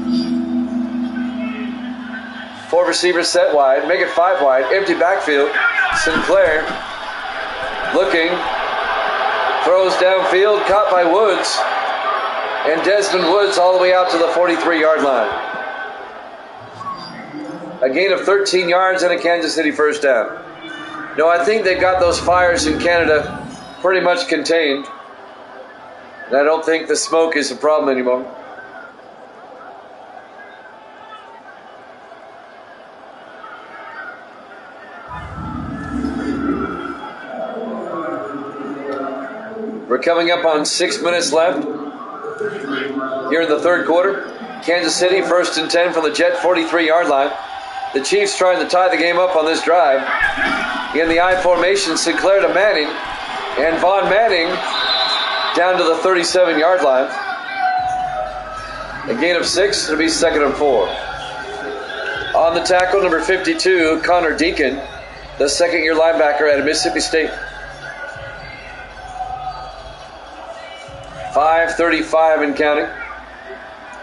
A: 4 receivers set wide. Make it 5 wide. Empty backfield. Sinclair looking. Throws downfield. Caught by Woods. And Desmond Woods all the way out to the 43-yard line. A gain of 13 yards and a Kansas City first down. No, I think they've got those fires in Canada pretty much contained. And I don't think the smoke is a problem anymore. We're coming up on 6 minutes left here in the third quarter. Kansas City 1st and 10 from the Jet 43-yard line. The Chiefs trying to tie the game up on this drive. In the I formation, Sinclair to Manning. And Von Manning down to the 37-yard line. A gain of 6. It'll be 2nd and 4. On the tackle, number 52, Connor Deacon, the second-year linebacker out of Mississippi State. 5:35 and counting.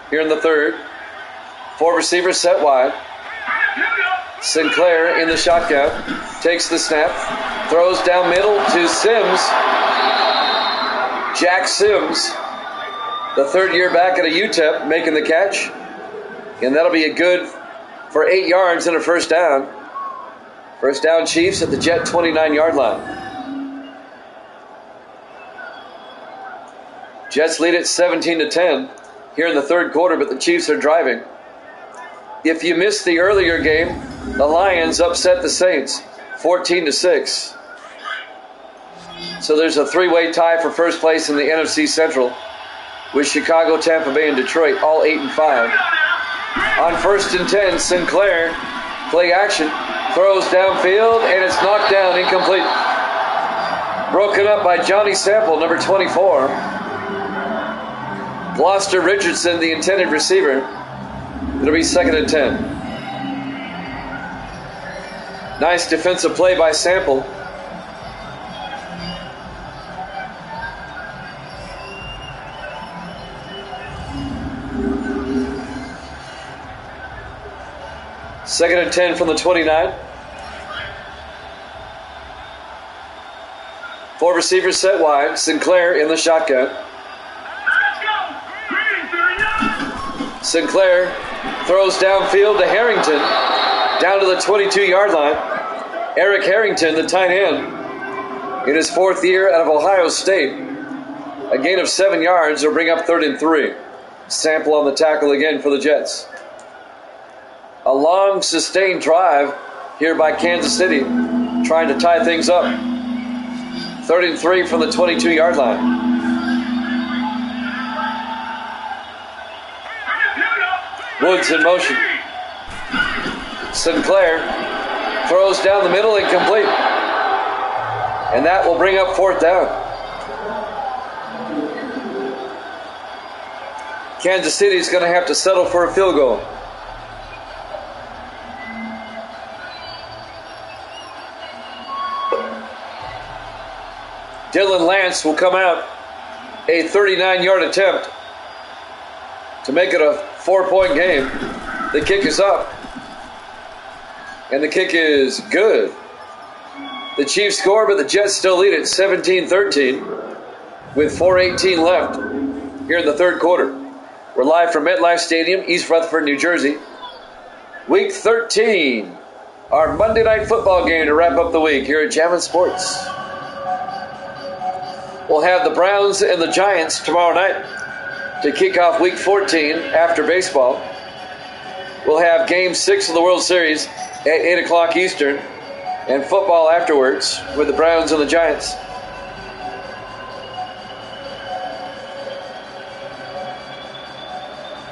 A: Here in the third. 4 receivers set wide. Sinclair in the shotgun. Takes the snap. Throws down middle to Sims. Jack Sims, the third year back at a UTEP, making the catch. And that'll be a good for 8 yards and a first down. First down Chiefs at the Jet 29-yard line. Jets lead it 17-10 here in the third quarter, but the Chiefs are driving. If you missed the earlier game, the Lions upset the Saints 14-6. So there's a 3-way tie for first place in the NFC Central with Chicago, Tampa Bay, and Detroit, all 8-5. On 1st and 10, Sinclair, play action, throws downfield, and it's knocked down, incomplete. Broken up by Johnny Sample, number 24. Gloucester Richardson, the intended receiver. It'll be 2nd and 10. Nice defensive play by Sample. Second and 10 from the 29. 4 receivers set wide. Sinclair in the shotgun. Sinclair throws downfield to Harrington, down to the 22-yard line. Eric Harrington, the tight end, in his 4th year out of Ohio State. A gain of 7 yards will bring up 3rd and 3. Sample on the tackle again for the Jets. A long, sustained drive here by Kansas City, trying to tie things up. 3rd and 3 from the 22-yard line. Woods in motion. Sinclair throws down the middle, incomplete. And that will bring up 4th down. Kansas City is going to have to settle for a field goal. Dylan Lance will come out, a 39-yard attempt to make it a 4-point game. The kick is up. And the kick is good. The Chiefs score, but the Jets still lead it 17-13 with 4:18 left here in the third quarter. We're live from MetLife Stadium, East Rutherford, New Jersey. Week 13, our Monday night football game to wrap up the week here at Jammin' Sports. We'll have the Browns and the Giants tomorrow night to kick off Week 14 after baseball. We'll have Game 6 of the World Series at 8 o'clock Eastern and football afterwards with the Browns and the Giants.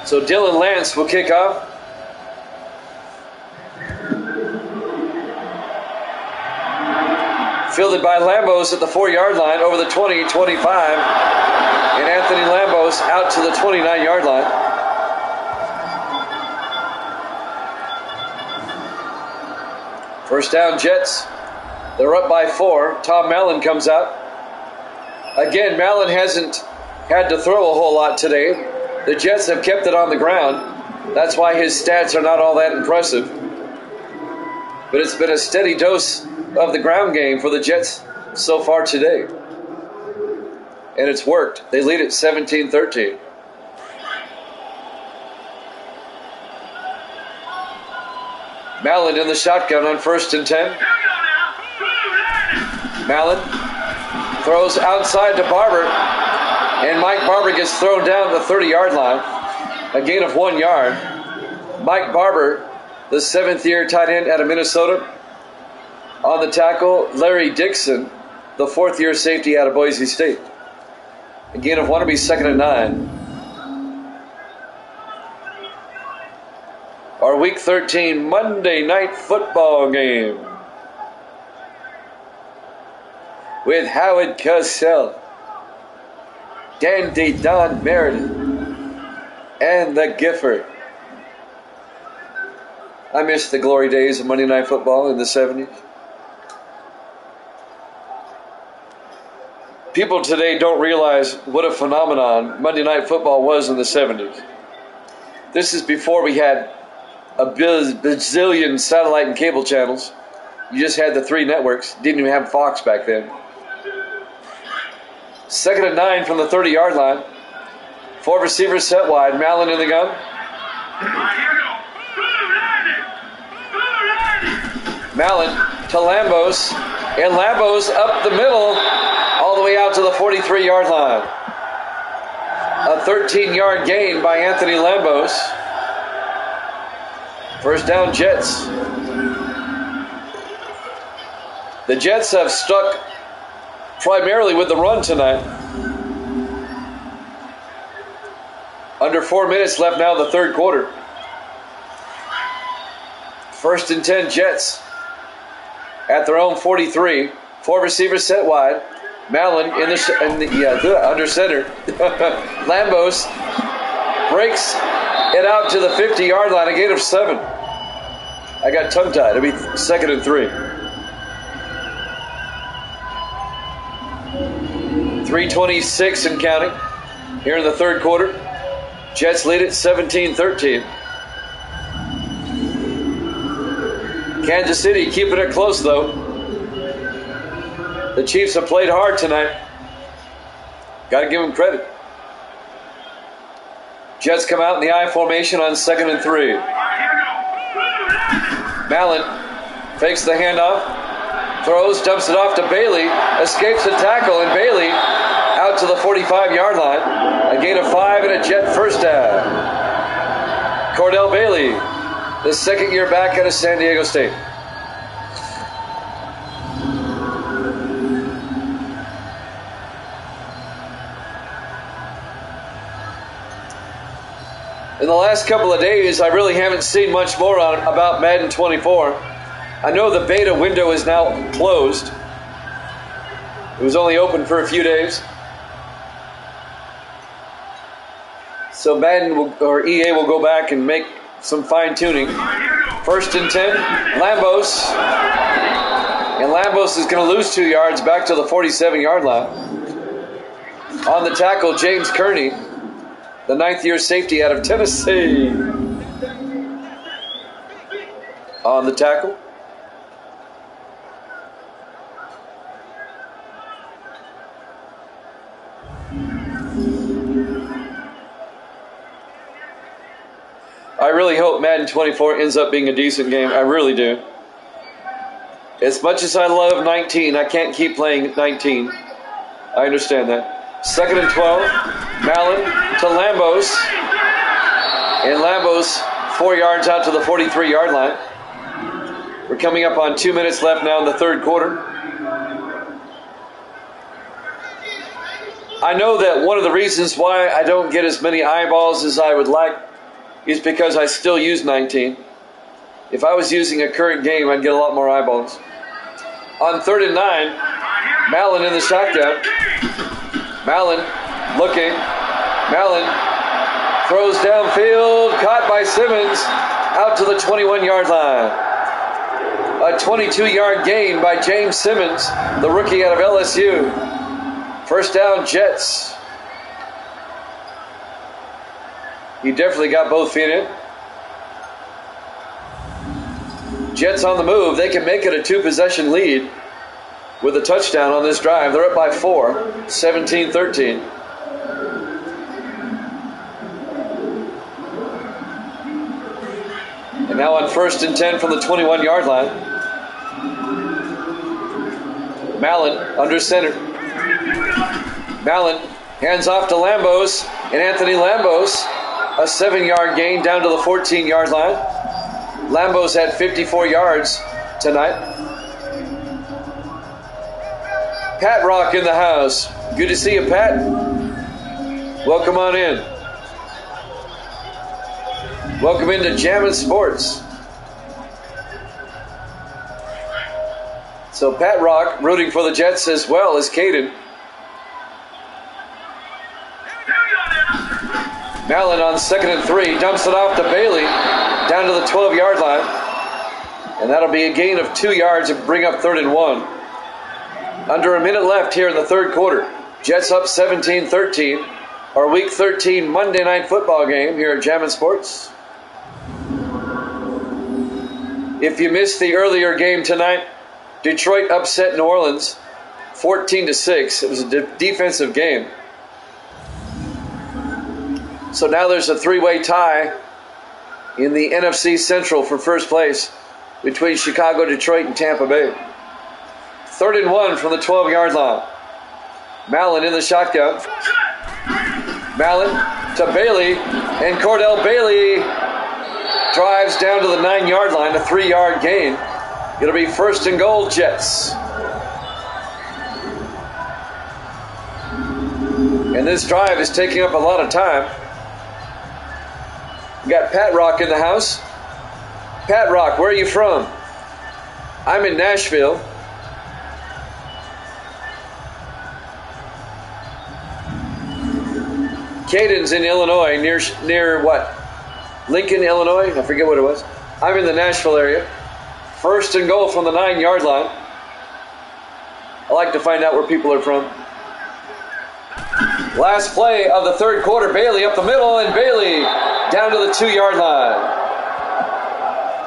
A: So Dylan Lance will kick off. Fielded by Lambos at the 4-yard line over the 20, 25. And Anthony Lambos Lambos out to the 29-yard line. First down, Jets. They're up by 4. Tom Mallon comes out. Again, Mallon hasn't had to throw a whole lot today. The Jets have kept it on the ground. That's why his stats are not all that impressive. But it's been a steady dose of the ground game for the Jets so far today. And it's worked. They lead at 17-13. Mallon in the shotgun on 1st and 10. Mallon throws outside to Barber, and Mike Barber gets thrown down the 30-yard line. A gain of 1 yard. Mike Barber, the 7th-year tight end out of Minnesota. On the tackle, Larry Dixon, the 4th-year safety out of Boise State. A gain of 1 will be 2nd and 9. Our Week 13 Monday Night Football game with Howard Cosell, Dandy Don Meredith, and the Gifford. I miss the glory days of Monday Night Football in the 70s. People today don't realize what a phenomenon Monday Night Football was in the 70s. This is before we had a bazillion satellite and cable channels. You just had the 3 networks. Didn't even have Fox back then. 2nd and 9 from the 30-yard line. 4 receivers set wide. Mallon in the gun. Mallon to Lambos. And Lambos up the middle all the way out to the 43-yard line. A 13-yard gain by Anthony Lambos. First down, Jets. The Jets have stuck primarily with the run tonight. Under 4 minutes left now in the 3rd quarter. 1st and 10, Jets at their own 43. 4 receivers set wide. Mallon under center. Lambos breaks it out to the 50-yard line, a gain of 7. I got tongue-tied. It'll be 2nd and 3. 3:26 and counting here in the 3rd quarter. Jets lead it 17-13. Kansas City keeping it close, though. The Chiefs have played hard tonight. Got to give them credit. Jets come out in the I formation on 2nd and 3. Mallon fakes the handoff, throws, dumps it off to Bailey, escapes the tackle, and Bailey out to the 45-yard line. A gain of 5 and a Jet first down. Cordell Bailey, the 2nd-year back out of San Diego State. In the last couple of days, I really haven't seen much more about Madden 24. I know the beta window is now closed. It was only open for a few days. So Madden or EA will go back and make some fine-tuning. 1st and 10, Lambos. And Lambos is going to lose 2 yards back to the 47-yard line. On the tackle, James Kearney, the 9th-year safety out of Tennessee. On the tackle. I really hope Madden 24 ends up being a decent game. I really do. As much as I love 19, I can't keep playing 19. I understand that. 2nd and 12. Mallon to Lambos. And Lambos 4 yards out to the 43-yard line. We're coming up on 2 minutes left now in the 3rd quarter. I know that one of the reasons why I don't get as many eyeballs as I would like is because I still use 19. If I was using a current game, I'd get a lot more eyeballs. On 3rd and 9, Mallon in the shotgun. Mallon looking, Mallon throws downfield, caught by Simmons, out to the 21-yard line. A 22-yard gain by James Simmons, the rookie out of LSU. First down, Jets. He definitely got both feet in. Jets on the move. They can make it a two-possession lead with a touchdown on this drive. They're up by 4, 17-13. And now on 1st and 10 from the 21-yard line. Mallon under center. Mallon hands off to Lambos, and Anthony Lambos, a 7-yard gain down to the 14-yard line. Lambos had 54 yards tonight. Pat Rock in the house. Good to see you, Pat. Welcome on in. Welcome into Jammin' Sports. So Pat Rock rooting for the Jets as well as Caden. Mallon on 2nd and 3, dumps it off to Bailey, down to the 12-yard line. And that'll be a gain of 2 yards and bring up 3rd and 1. Under a minute left here in the third quarter. Jets up 17-13. Our Week 13 Monday Night Football game here at Jammin' Sports. If you missed the earlier game tonight, Detroit upset New Orleans 14-6. It was a defensive game. So now there's a 3-way tie in the NFC Central for first place between Chicago, Detroit, and Tampa Bay. 3rd and 1 from the 12-yard line. Mallon in the shotgun. Mallon to Bailey, and Cordell Bailey drives down to the 9-yard line, a 3-yard gain. It'll be 1st and goal, Jets. And this drive is taking up a lot of time. We got Pat Rock in the house. Pat Rock, where are you from? I'm in Nashville. Caden's in Illinois, near what? Lincoln, Illinois? I forget what it was. I'm in the Nashville area. 1st and goal from the 9-yard line. I like to find out where people are from. Last play of the third quarter. Bailey up the middle, and Bailey down to the 2-yard line.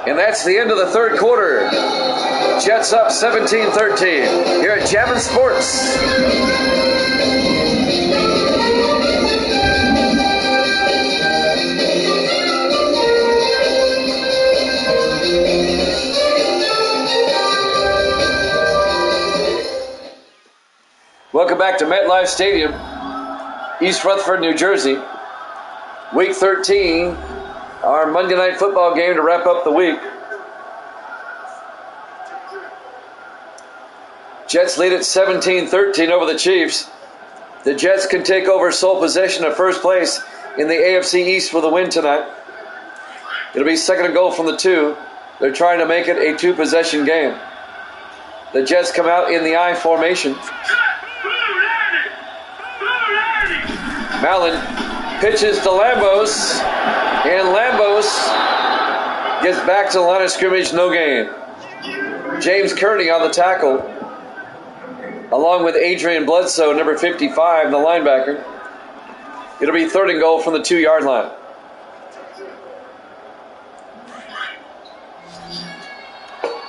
A: And that's the end of the third quarter. Jets up 17-13 here at Jammin' Sports. Welcome back to MetLife Stadium, East Rutherford, New Jersey. Week 13, our Monday Night Football game to wrap up the week. Jets lead at 17-13 over the Chiefs. The Jets can take over sole possession of first place in the AFC East for the win tonight. It'll be 2nd and goal from the 2. They're trying to make it a 2-possession game. The Jets come out in the I formation. Mallon pitches to Lambos, and Lambos gets back to the line of scrimmage, no gain. James Kearney on the tackle, along with Adrian Bledsoe, number 55, the linebacker. It'll be 3rd and goal from the 2-yard line.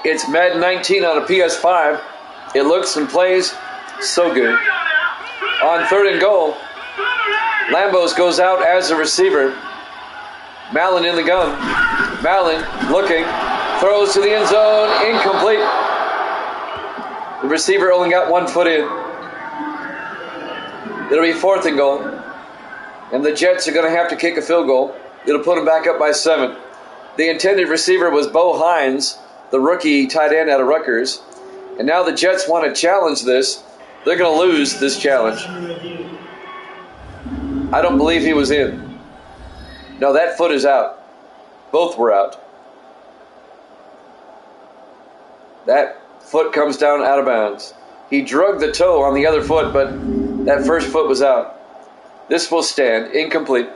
A: It's Madden 19 on a PS5. It looks and plays so good. On 3rd and goal, Lambos goes out as a receiver. Mallon in the gun. Mallon looking. Throws to the end zone. Incomplete. The receiver only got 1 foot in. It'll be 4th and goal. And the Jets are going to have to kick a field goal. It'll put them back up by 7. The intended receiver was Bo Hines, the rookie tight end out of Rutgers. And now the Jets want to challenge this. They're going to lose this challenge. I don't believe he was in. No, that foot is out. Both were out. That foot comes down out of bounds. He drug the toe on the other foot, but that first foot was out. This will stand. Incomplete.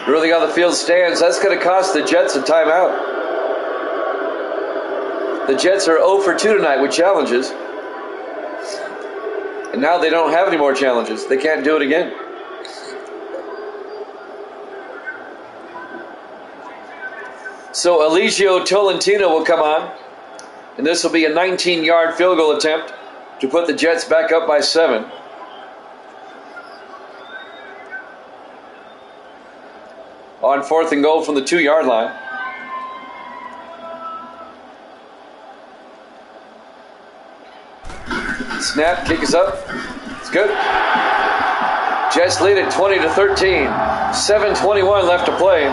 A: Ruling on the field stands. That's going to cost the Jets a timeout. The Jets are 0 for 2 tonight with challenges. And now they don't have any more challenges. They can't do it again. So Eligio Tolentino will come on. And this will be a 19-yard field goal attempt to put the Jets back up by 7. On 4th and goal from the 2-yard line. Snap, kick is up. It's good. Jets lead it 20-13. 7:21 left to play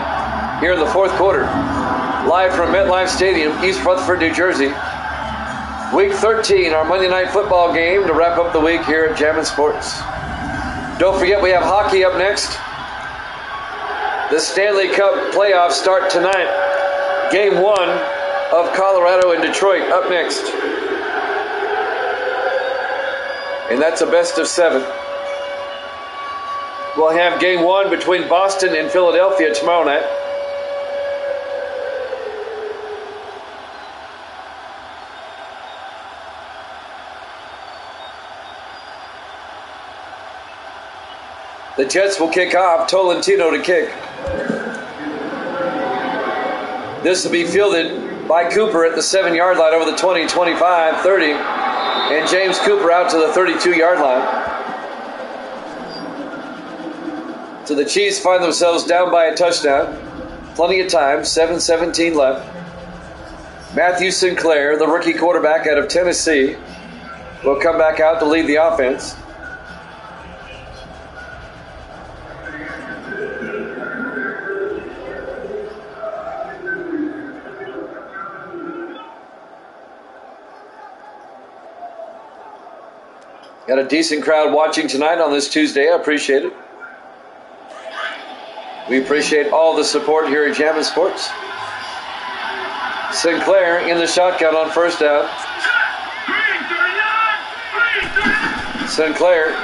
A: here in the 4th quarter. Live from MetLife Stadium, East Rutherford, New Jersey. Week 13, our Monday Night Football game to wrap up the week here at Jammin' Sports. Don't forget we have hockey up next. The Stanley Cup playoffs start tonight. Game 1 of Colorado and Detroit up next. And that's a best of 7. We'll have game 1 between Boston and Philadelphia tomorrow night. The Jets will kick off. Tolentino to kick. This will be fielded by Cooper at the 7-yard line over the 20, 25, 30. And James Cooper out to the 32-yard line. So the Chiefs find themselves down by a touchdown. Plenty of time, 7:17 left. Matthew Sinclair, the rookie quarterback out of Tennessee, will come back out to lead the offense. Got a decent crowd watching tonight on this Tuesday. I appreciate it. We appreciate all the support here at Jammin' Sports. Sinclair in the shotgun on 1st down. Sinclair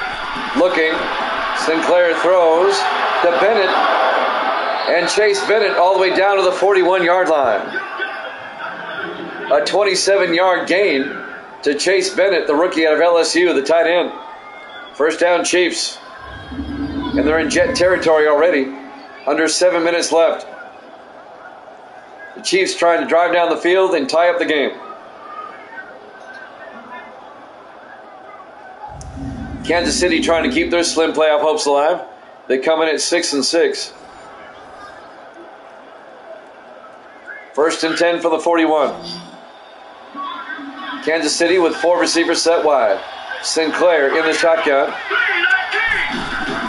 A: looking. Sinclair throws to Bennett. And Chase Bennett all the way down to the 41-yard line. A 27-yard gain to Chase Bennett, the rookie out of LSU, the tight end. 1st down Chiefs. And they're in Jet territory already. Under 7 minutes left. The Chiefs trying to drive down the field and tie up the game. Kansas City trying to keep their slim playoff hopes alive. They come in at 6-6. 1st and 10 for the 41. Kansas City with 4 receivers set wide. Sinclair in the shotgun.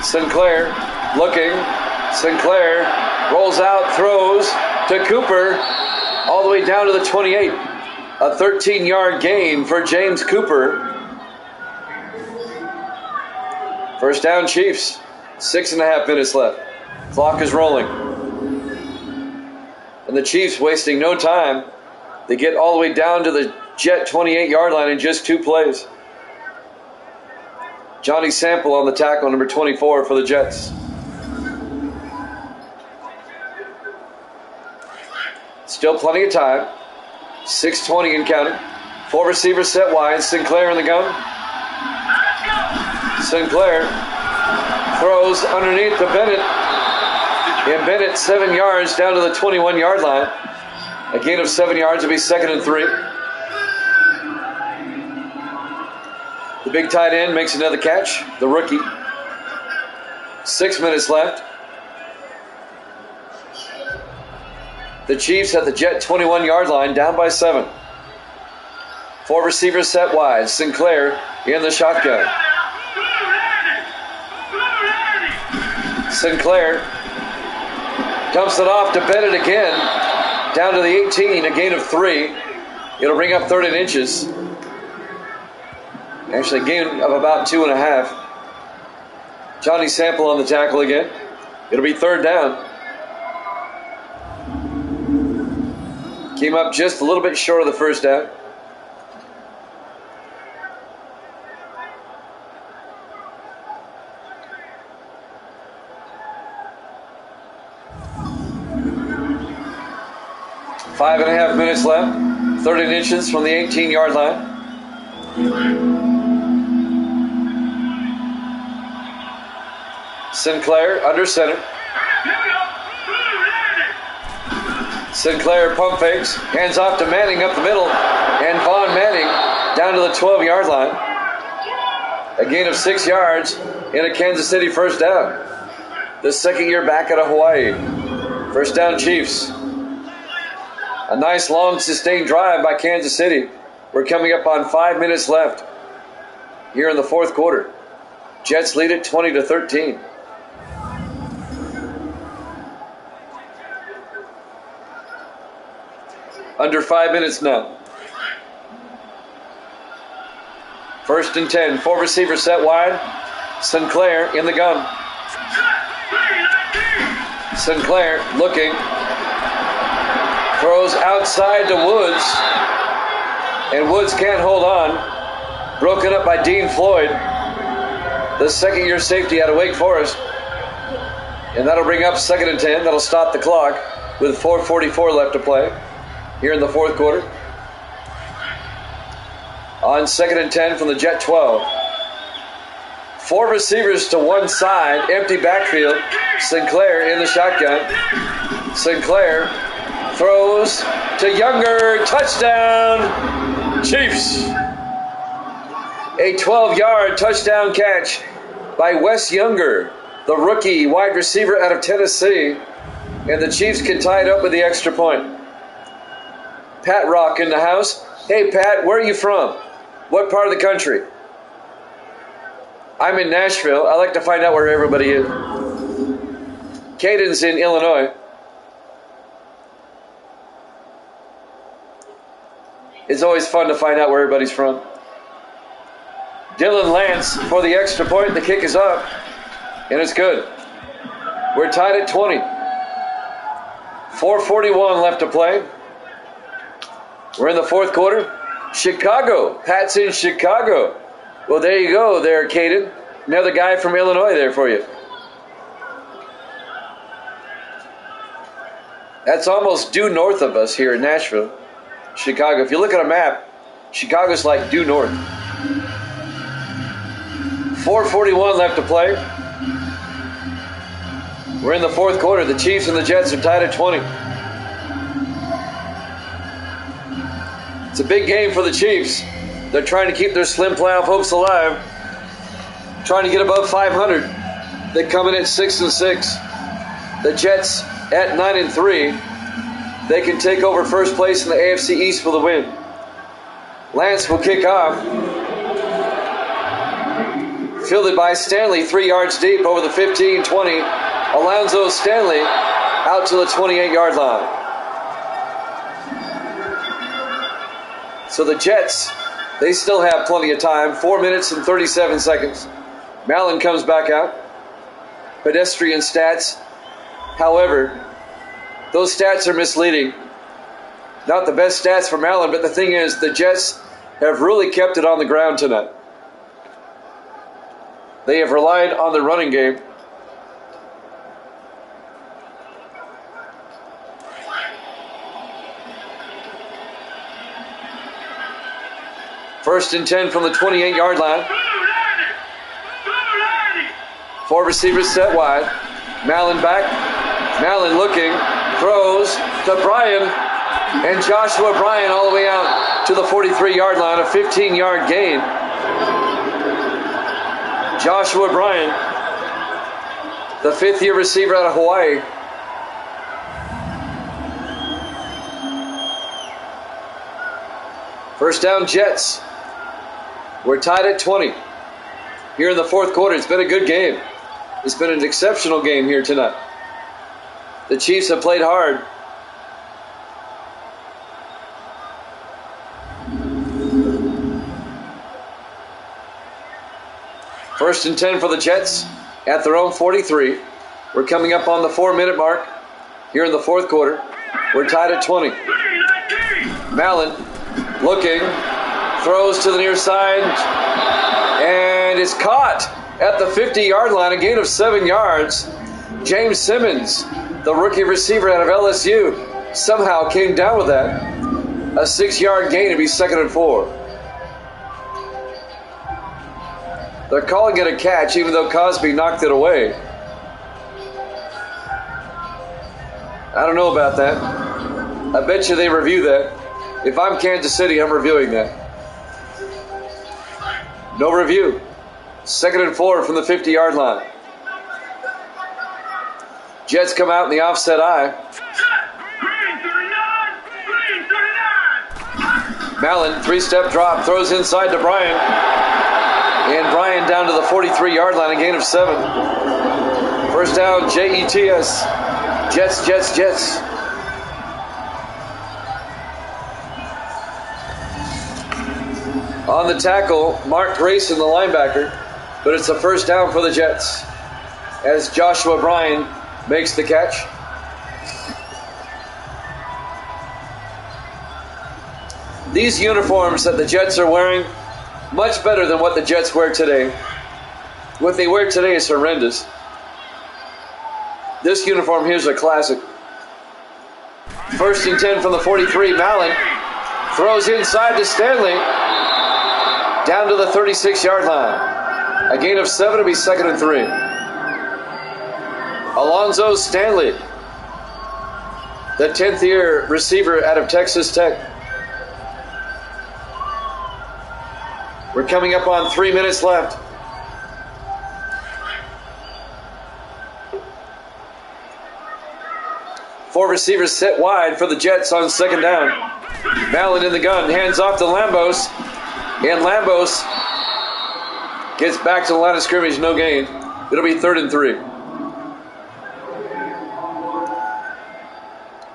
A: Sinclair looking. Sinclair rolls out, throws to Cooper all the way down to the 28. A 13-yard gain for James Cooper. 1st down Chiefs. 6.5 minutes left. Clock is rolling. And the Chiefs wasting no time. They get all the way down to the Jet 28-yard line in just 2 plays. Johnny Sample on the tackle, number 24 for the Jets. Still plenty of time. 6:20 and counting. 4 receivers set wide. Sinclair in the gun. Sinclair throws underneath to Bennett. And Bennett 7 yards down to the 21-yard line. A gain of 7 yards will be 2nd and 3. The big tight end makes another catch, the rookie. 6 minutes left. The Chiefs at the Jet 21-yard line, down by 7. 4 receivers set wide. Sinclair in the shotgun. Sinclair dumps it off to Bennett again. Down to the 18, a gain of 3. It'll bring up 3rd and inches. Actually, a gain of about 2.5. Johnny Sample on the tackle again. It'll be 3rd down. Came up just a little bit short of the first down. Five and a half minutes left. 13 inches from the 18-yard line. Sinclair under center. Sinclair pump fakes, hands off to Manning up the middle, and Vaughn Manning down to the 12-yard line. A gain of 6 yards in a Kansas City first down. The second year back out of Hawaii. First down Chiefs. A nice long sustained drive by Kansas City. We're coming up on 5 minutes left here in the fourth quarter. Jets lead it 20-13. Under 5 minutes now. First and 10. 4 receivers set wide. Sinclair in the gun. Sinclair looking. Throws outside to Woods. And Woods can't hold on. Broken up by Dean Floyd. The second-year safety out of Wake Forest. And that'll bring up 2nd and 10. That'll stop the clock with 4:44 left to play here in the fourth quarter. On 2nd and 10 from the Jet 12. 4 receivers to one side, empty backfield. Sinclair in the shotgun. Sinclair throws to Younger, touchdown, Chiefs. A 12-yard touchdown catch by Wes Younger, the rookie wide receiver out of Tennessee. And the Chiefs can tie it up with the extra point. Pat Rock in the house. Hey, Pat, where are you from? What part of the country? I'm in Nashville. I like to find out where everybody is. Caden's in Illinois. It's always fun to find out where everybody's from. Dylan Lance for the extra point. The kick is up, and it's good. We're tied at 20. 4:41 left to play. We're in the fourth quarter. Chicago. Pat's in Chicago. Well, there you go there, Caden. Another guy from Illinois there for you. That's almost due north of us here in Nashville. Chicago. If you look at a map, Chicago's like due north. 4:41 left to play. We're in the fourth quarter. The Chiefs and the Jets are tied at 20. It's a big game for the Chiefs. They're trying to keep their slim playoff hopes alive. Trying to get above 500. They come in at 6-6. The Jets at 9-3. They can take over first place in the AFC East for the win. Lance will kick off. Fielded by Stanley, 3 yards deep over the 15-20. Alonzo Stanley out to the 28-yard line. So the Jets, they still have plenty of time. 4 minutes and 37 seconds. Mallon comes back out. Pedestrian stats. However, those stats are misleading. Not the best stats for Mallon, but the thing is, the Jets have really kept it on the ground tonight. They have relied on the running game. First and 10 from the 28-yard line. 4 receivers set wide. Mallon back. Mallon looking. Throws to Bryan. And Joshua Bryan all the way out to the 43-yard line. A 15-yard gain. Joshua Bryan, the 5th-year receiver out of Hawaii. First down, Jets. We're tied at 20 here in the fourth quarter. It's been a good game. It's been an exceptional game here tonight. The Chiefs have played hard. First and 10 for the Jets at their own 43. We're coming up on the 4-minute mark here in the fourth quarter. We're tied at 20. Mallon looking, throws to the near side, and is caught at the 50-yard line, a gain of 7 yards. James Simmons, the rookie receiver out of LSU, somehow came down with that. A 6-yard gain to be 2nd and 4. They're calling it a catch, even though Cosby knocked it away. I don't know about that. I bet you they review that. If I'm Kansas City, I'm reviewing that. No review. 2nd and 4 from the 50-yard line. Jets come out in the offset eye. Mallon, 3-step drop, throws inside to Bryan. And Bryan down to the 43-yard line, a gain of 7. First down, Jets. Jets. On the tackle, Mark Grayson, the linebacker, but it's a first down for the Jets as Joshua Bryan makes the catch. These uniforms that the Jets are wearing, much better than what the Jets wear today. What they wear today is horrendous. This uniform here is a classic. 1st and 10 from the 43. Mallon throws inside to Stanley. Down to the 36-yard line. A gain of 7 to be 2nd and 3. Alonzo Stanley, the 10th-year receiver out of Texas Tech. We're coming up on 3 minutes left. Four receivers set wide for the Jets on 2nd down. Mallon in the gun, hands off to Lambos. And Lambos gets back to the line of scrimmage, no gain. It'll be 3rd and 3.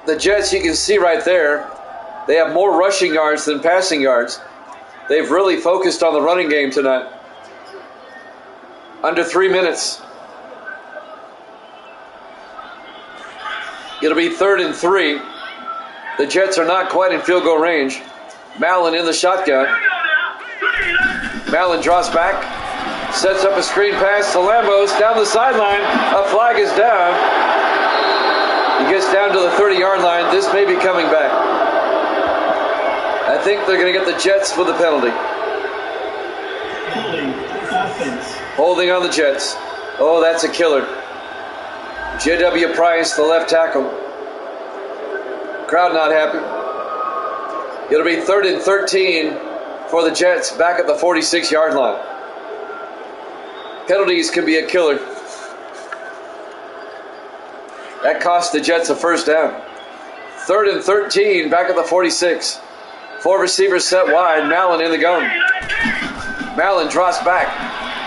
A: The Jets, you can see right there, they have more rushing yards than passing yards. They've really focused on the running game tonight. Under 3 minutes. It'll be 3rd and 3. The Jets are not quite in field goal range. Mallon in the shotgun. Mallon draws back, sets up a screen pass to Lambos down the sideline. A flag is down. He gets down to the 30-yard line. This may be coming back. I think they're going to get the Jets with the penalty. Holding on the Jets. Oh, that's a killer. J.W. Price, the left tackle. Crowd not happy. It'll be 3rd and 13 for the Jets back at the 46-yard line. Penalties can be a killer. That cost the Jets a first down. 3rd and 13 back at the 46. Four receivers set wide. Mallon in the gun. Mallon drops back.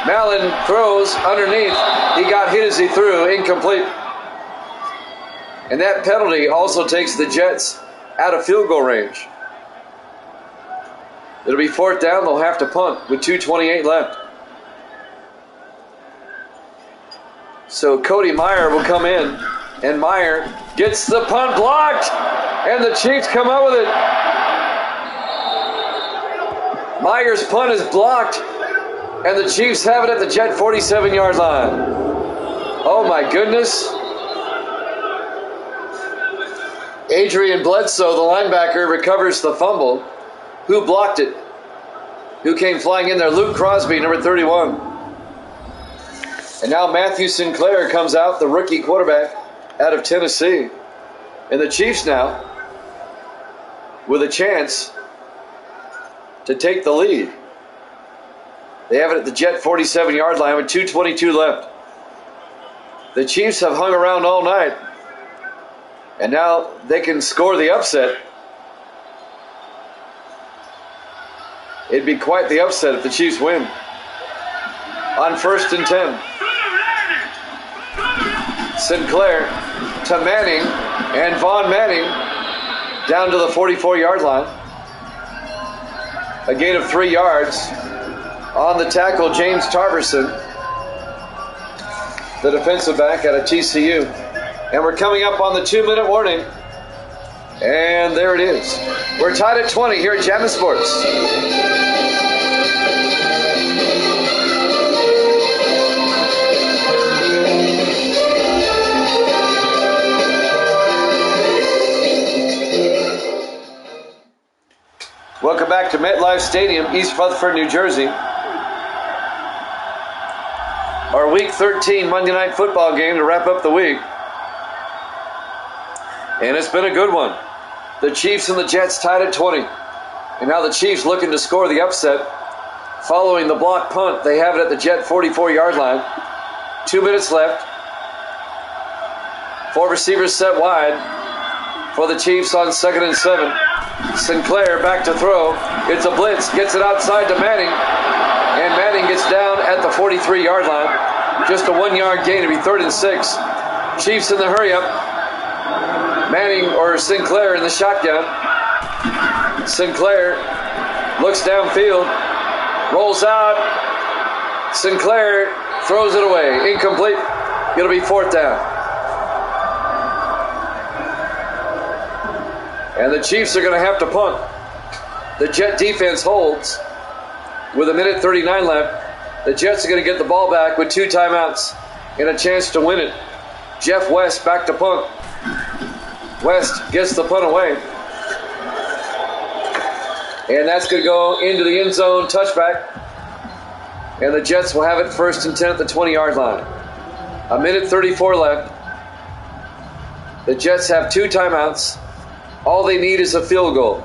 A: Mallon throws underneath. He got hit as he threw. Incomplete. And that penalty also takes the Jets out of field goal range. It'll be 4th down. They'll have to punt with 2:28 left. So Cody Meyer will come in. And Meyer gets the punt blocked. And the Chiefs come up with it. Meyer's punt is blocked. And the Chiefs have it at the Jet 47-yard line. Oh my goodness. Adrian Bledsoe, the linebacker, recovers the fumble. Who blocked it? Who came flying in there? Luke Crosby, number 31. And now Matthew Sinclair comes out, the rookie quarterback out of Tennessee. And the Chiefs now with a chance to take the lead. They have it at the Jet 47-yard line with 2:22 left. The Chiefs have hung around all night. And now they can score the upset. It'd be quite the upset if the Chiefs win. On 1st and 10. Sinclair to Manning, and Vaughn Manning down to the 44-yard line. A gain of 3 yards. On the tackle, James Tarverson, the defensive back out of TCU. And we're coming up on the 2-minute warning. And there it is. We're tied at 20 here at Jammin' Sports. Welcome back to MetLife Stadium, East Rutherford, New Jersey. Our Week 13 Monday Night Football game to wrap up the week. And it's been a good one. The Chiefs and the Jets tied at 20. And now the Chiefs looking to score the upset. Following the block punt, they have it at the Jet 44-yard line. 2 minutes left. 4 receivers set wide for the Chiefs on 2nd and 7. Sinclair back to throw. It's a blitz. Gets it outside to Manning. And Manning gets down at the 43-yard line. Just a 1-yard gain to be 3rd and 6. Chiefs in the hurry up. Manning or Sinclair in the shotgun. Sinclair looks downfield. Rolls out. Sinclair throws it away. Incomplete. It'll be 4th down. And the Chiefs are going to have to punt. The Jet defense holds with 1:39 left. The Jets are going to get the ball back with 2 timeouts and a chance to win it. Jeff West back to punt. West gets the punt away. And that's going to go into the end zone, touchback. And the Jets will have it 1st and 10 at the 20-yard line. 1:34 left. The Jets have 2 timeouts. All they need is a field goal.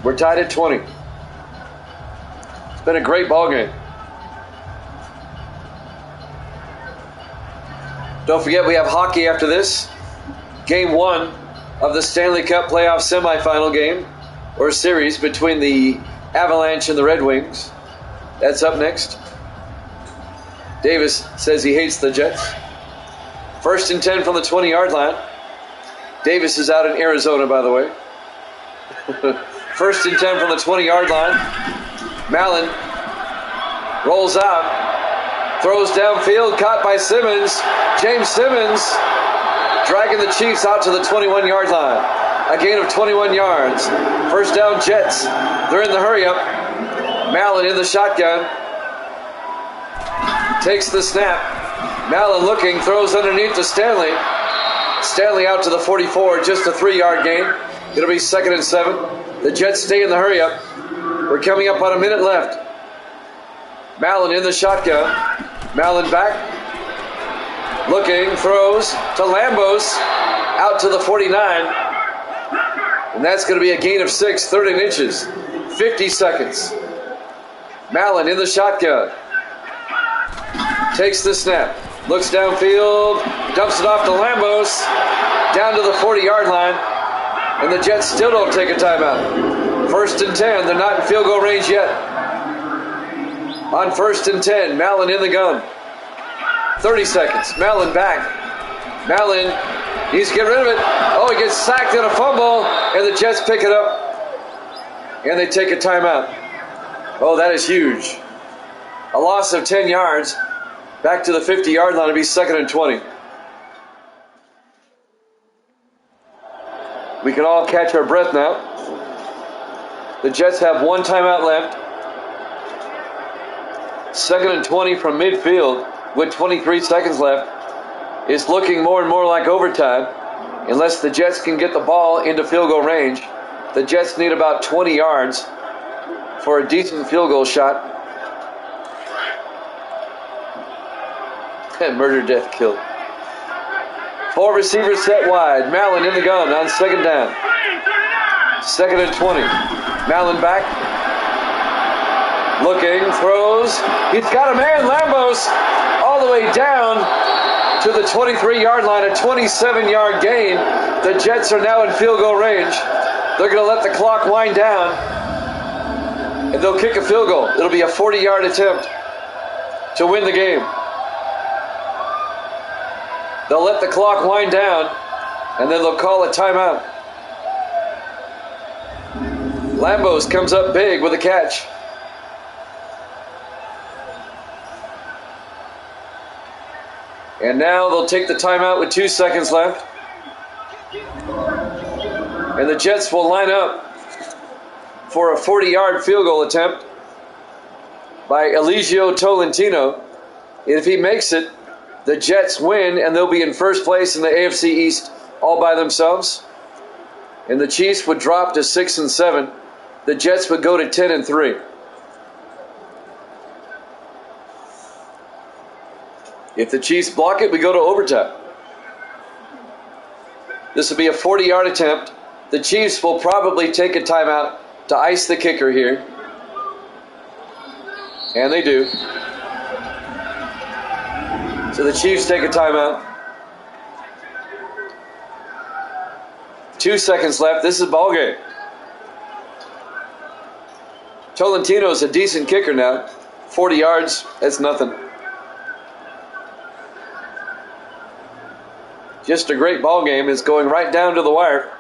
A: We're tied at 20. It's been a great ball game. Don't forget we have hockey after this. Game 1 of the Stanley Cup playoff semifinal game or series between the Avalanche and the Red Wings. That's up next. Davis says he hates the Jets. 1st and 10 from the 20-yard line. Davis is out in Arizona, by the way. 1st and 10 from the 20-yard line. Mallon rolls out. Throws downfield, caught by Simmons. James Simmons dragging the Chiefs out to the 21-yard line. A gain of 21 yards. 1st down Jets. They're in the hurry-up. Mallon in the shotgun. Takes the snap. Mallon looking, throws underneath to Stanley. Stanley out to the 44, just a 3-yard gain. It'll be 2nd and 7. The Jets stay in the hurry-up. We're coming up on a minute left. Mallon in the shotgun. Mallon back. Looking, throws to Lambos. Out to the 49. And that's going to be a gain of 6, 3rd and inches. 50 seconds. Mallon in the shotgun. Takes the snap. Looks downfield. Dumps it off to Lambos. Down to the 40-yard line. And the Jets still don't take a timeout. 1st and 10. They're not in field goal range yet. On 1st and 10, Mallon in the gun. 30 seconds. Mallon back. Mallon needs to get rid of it. Oh, he gets sacked in a fumble. And the Jets pick it up. And they take a timeout. Oh, that is huge. A loss of 10 yards. Back to the 50-yard line. It'll be 2nd and 20. We can all catch our breath now. The Jets have 1 timeout left. 2nd and 20 from midfield with 23 seconds left. It's looking more and more like overtime unless the Jets can get the ball into field goal range. The Jets need about 20 yards for a decent field goal shot. Murder, death, kill. 4 receivers set wide. Mallon in the gun on 2nd down. 2nd and 20. Mallon back. Looking, throws. He's got a man, Lambos, all the way down to the 23-yard line, a 27-yard gain. The Jets are now in field goal range. They're going to let the clock wind down, and they'll kick a field goal. It'll be a 40-yard attempt to win the game. They'll let the clock wind down, and then they'll call a timeout. Lambos comes up big with a catch. And now they'll take the timeout with 2 seconds left. And the Jets will line up for a 40-yard field goal attempt by Eligio Tolentino. If he makes it, the Jets win, and they'll be in first place in the AFC East all by themselves. And the Chiefs would drop to 6-7. The Jets would go to 10-3. If the Chiefs block it, we go to overtime. This will be a 40-yard attempt. The Chiefs will probably take a timeout to ice the kicker here. And they do. So the Chiefs take a timeout. 2 seconds left. This is ball game. Tolentino's a decent kicker now. 40 yards, that's nothing. Just a great ball game. It's going right down to the wire.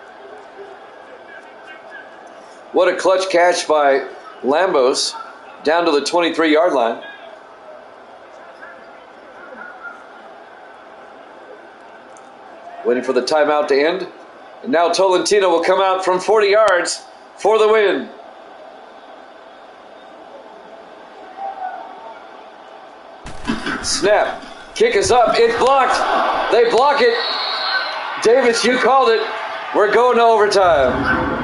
A: What a clutch catch by Lambos down to the 23-yard line. Waiting for the timeout to end. And now Tolentino will come out from 40 yards for the win. Snap. Kick is up. It's blocked. They block it. Davis, you called it. We're going to overtime.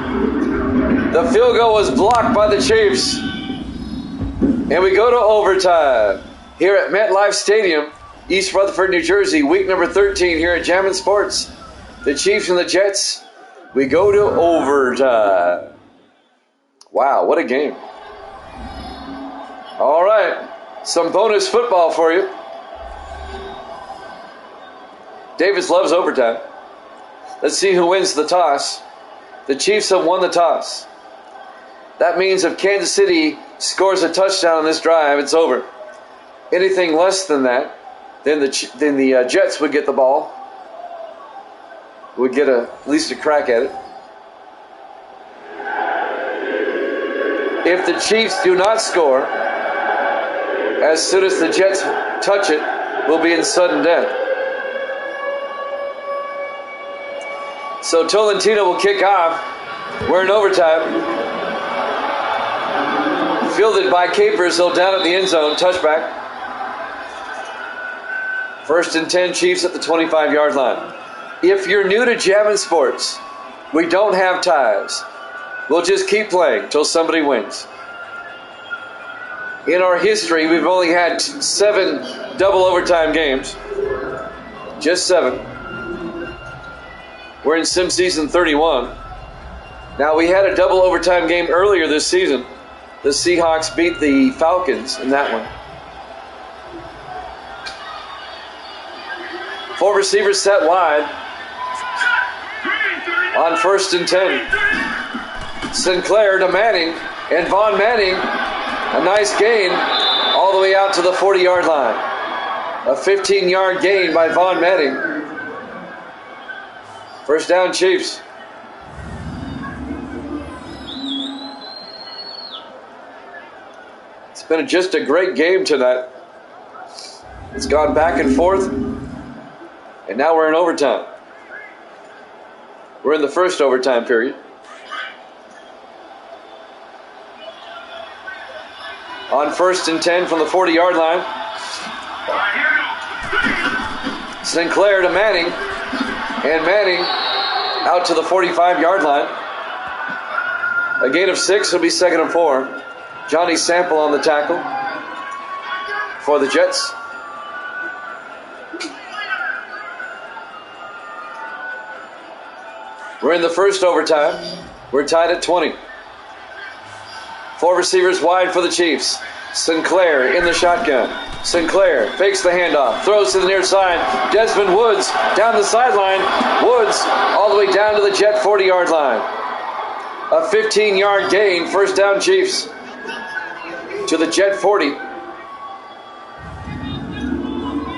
A: The field goal was blocked by the Chiefs. And we go to overtime here at MetLife Stadium, East Rutherford, New Jersey, week number 13 here at Jammin' Sports. The Chiefs and the Jets, we go to overtime. Wow, what a game. All right, some bonus football for you. Davis loves overtime. Let's see who wins the toss. The Chiefs have won the toss. That means if Kansas City scores a touchdown on this drive, it's over. Anything less than that, then the Jets would get the ball. Would get at least a crack at it. If the Chiefs do not score, as soon as the Jets touch it, we'll be in sudden death. So Tolentino will kick off. We're in overtime. Fielded by Capers, he'll down at the end zone, touchback. 1st and 10, Chiefs at the 25-yard line. If you're new to Jammin' Sports, we don't have ties. We'll just keep playing till somebody wins. In our history, we've only had 7 double overtime games. Just 7. We're in sim season 31. Now, we had a double overtime game earlier this season. The Seahawks beat the Falcons in that one. 4 receivers set wide. On 1st and 10. Sinclair to Manning. And Von Manning, a nice gain all the way out to the 40-yard line. A 15-yard gain by Von Manning. 1st down, Chiefs. It's been just a great game tonight. It's gone back and forth. And now we're in overtime. We're in the first overtime period. On 1st and 10 from the 40-yard line. Sinclair to Manning. And Manning out to the 45-yard line. A gain of 6 will be 2nd and 4. Johnny Sample on the tackle for the Jets. We're in the first overtime. We're tied at 20. 4 receivers wide for the Chiefs. Sinclair in the shotgun. Sinclair fakes the handoff, throws to the near side. Desmond Woods down the sideline. Woods all the way down to the Jet 40-yard line. A 15-yard gain, 1st down, Chiefs. To the Jet 40.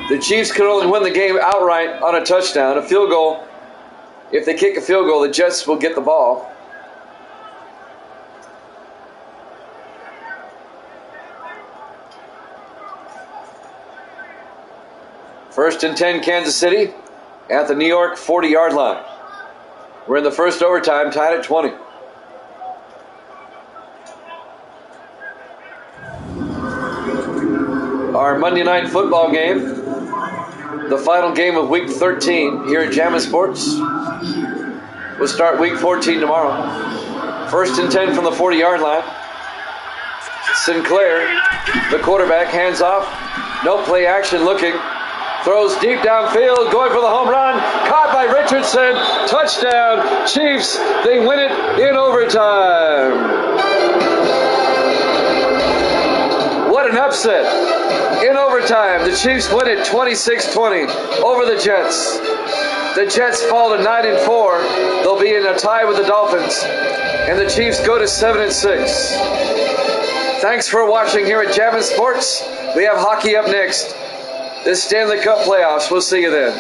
A: The Chiefs could only win the game outright on a touchdown. A field goal. If they kick a field goal, the Jets will get the ball. First and 10, Kansas City at the New York 40-yard line. We're in the first overtime, tied at 20. Our Monday night football game, the final game of week 13 here at Jammin' Sports. We'll start week 14 tomorrow. First and 10 from the 40-yard line. Sinclair, the quarterback, hands off. No play action looking. Throws deep downfield, going for the home run. Caught by Richardson. Touchdown, Chiefs. They win it in overtime. What an upset. In overtime, the Chiefs win it 26-20 over the Jets. The Jets fall to 9-4. They'll be in a tie with the Dolphins. And the Chiefs go to 7-6. Thanks for watching here at Jammin' Sports. We have hockey up next. This Stanley Cup playoffs. We'll see you then.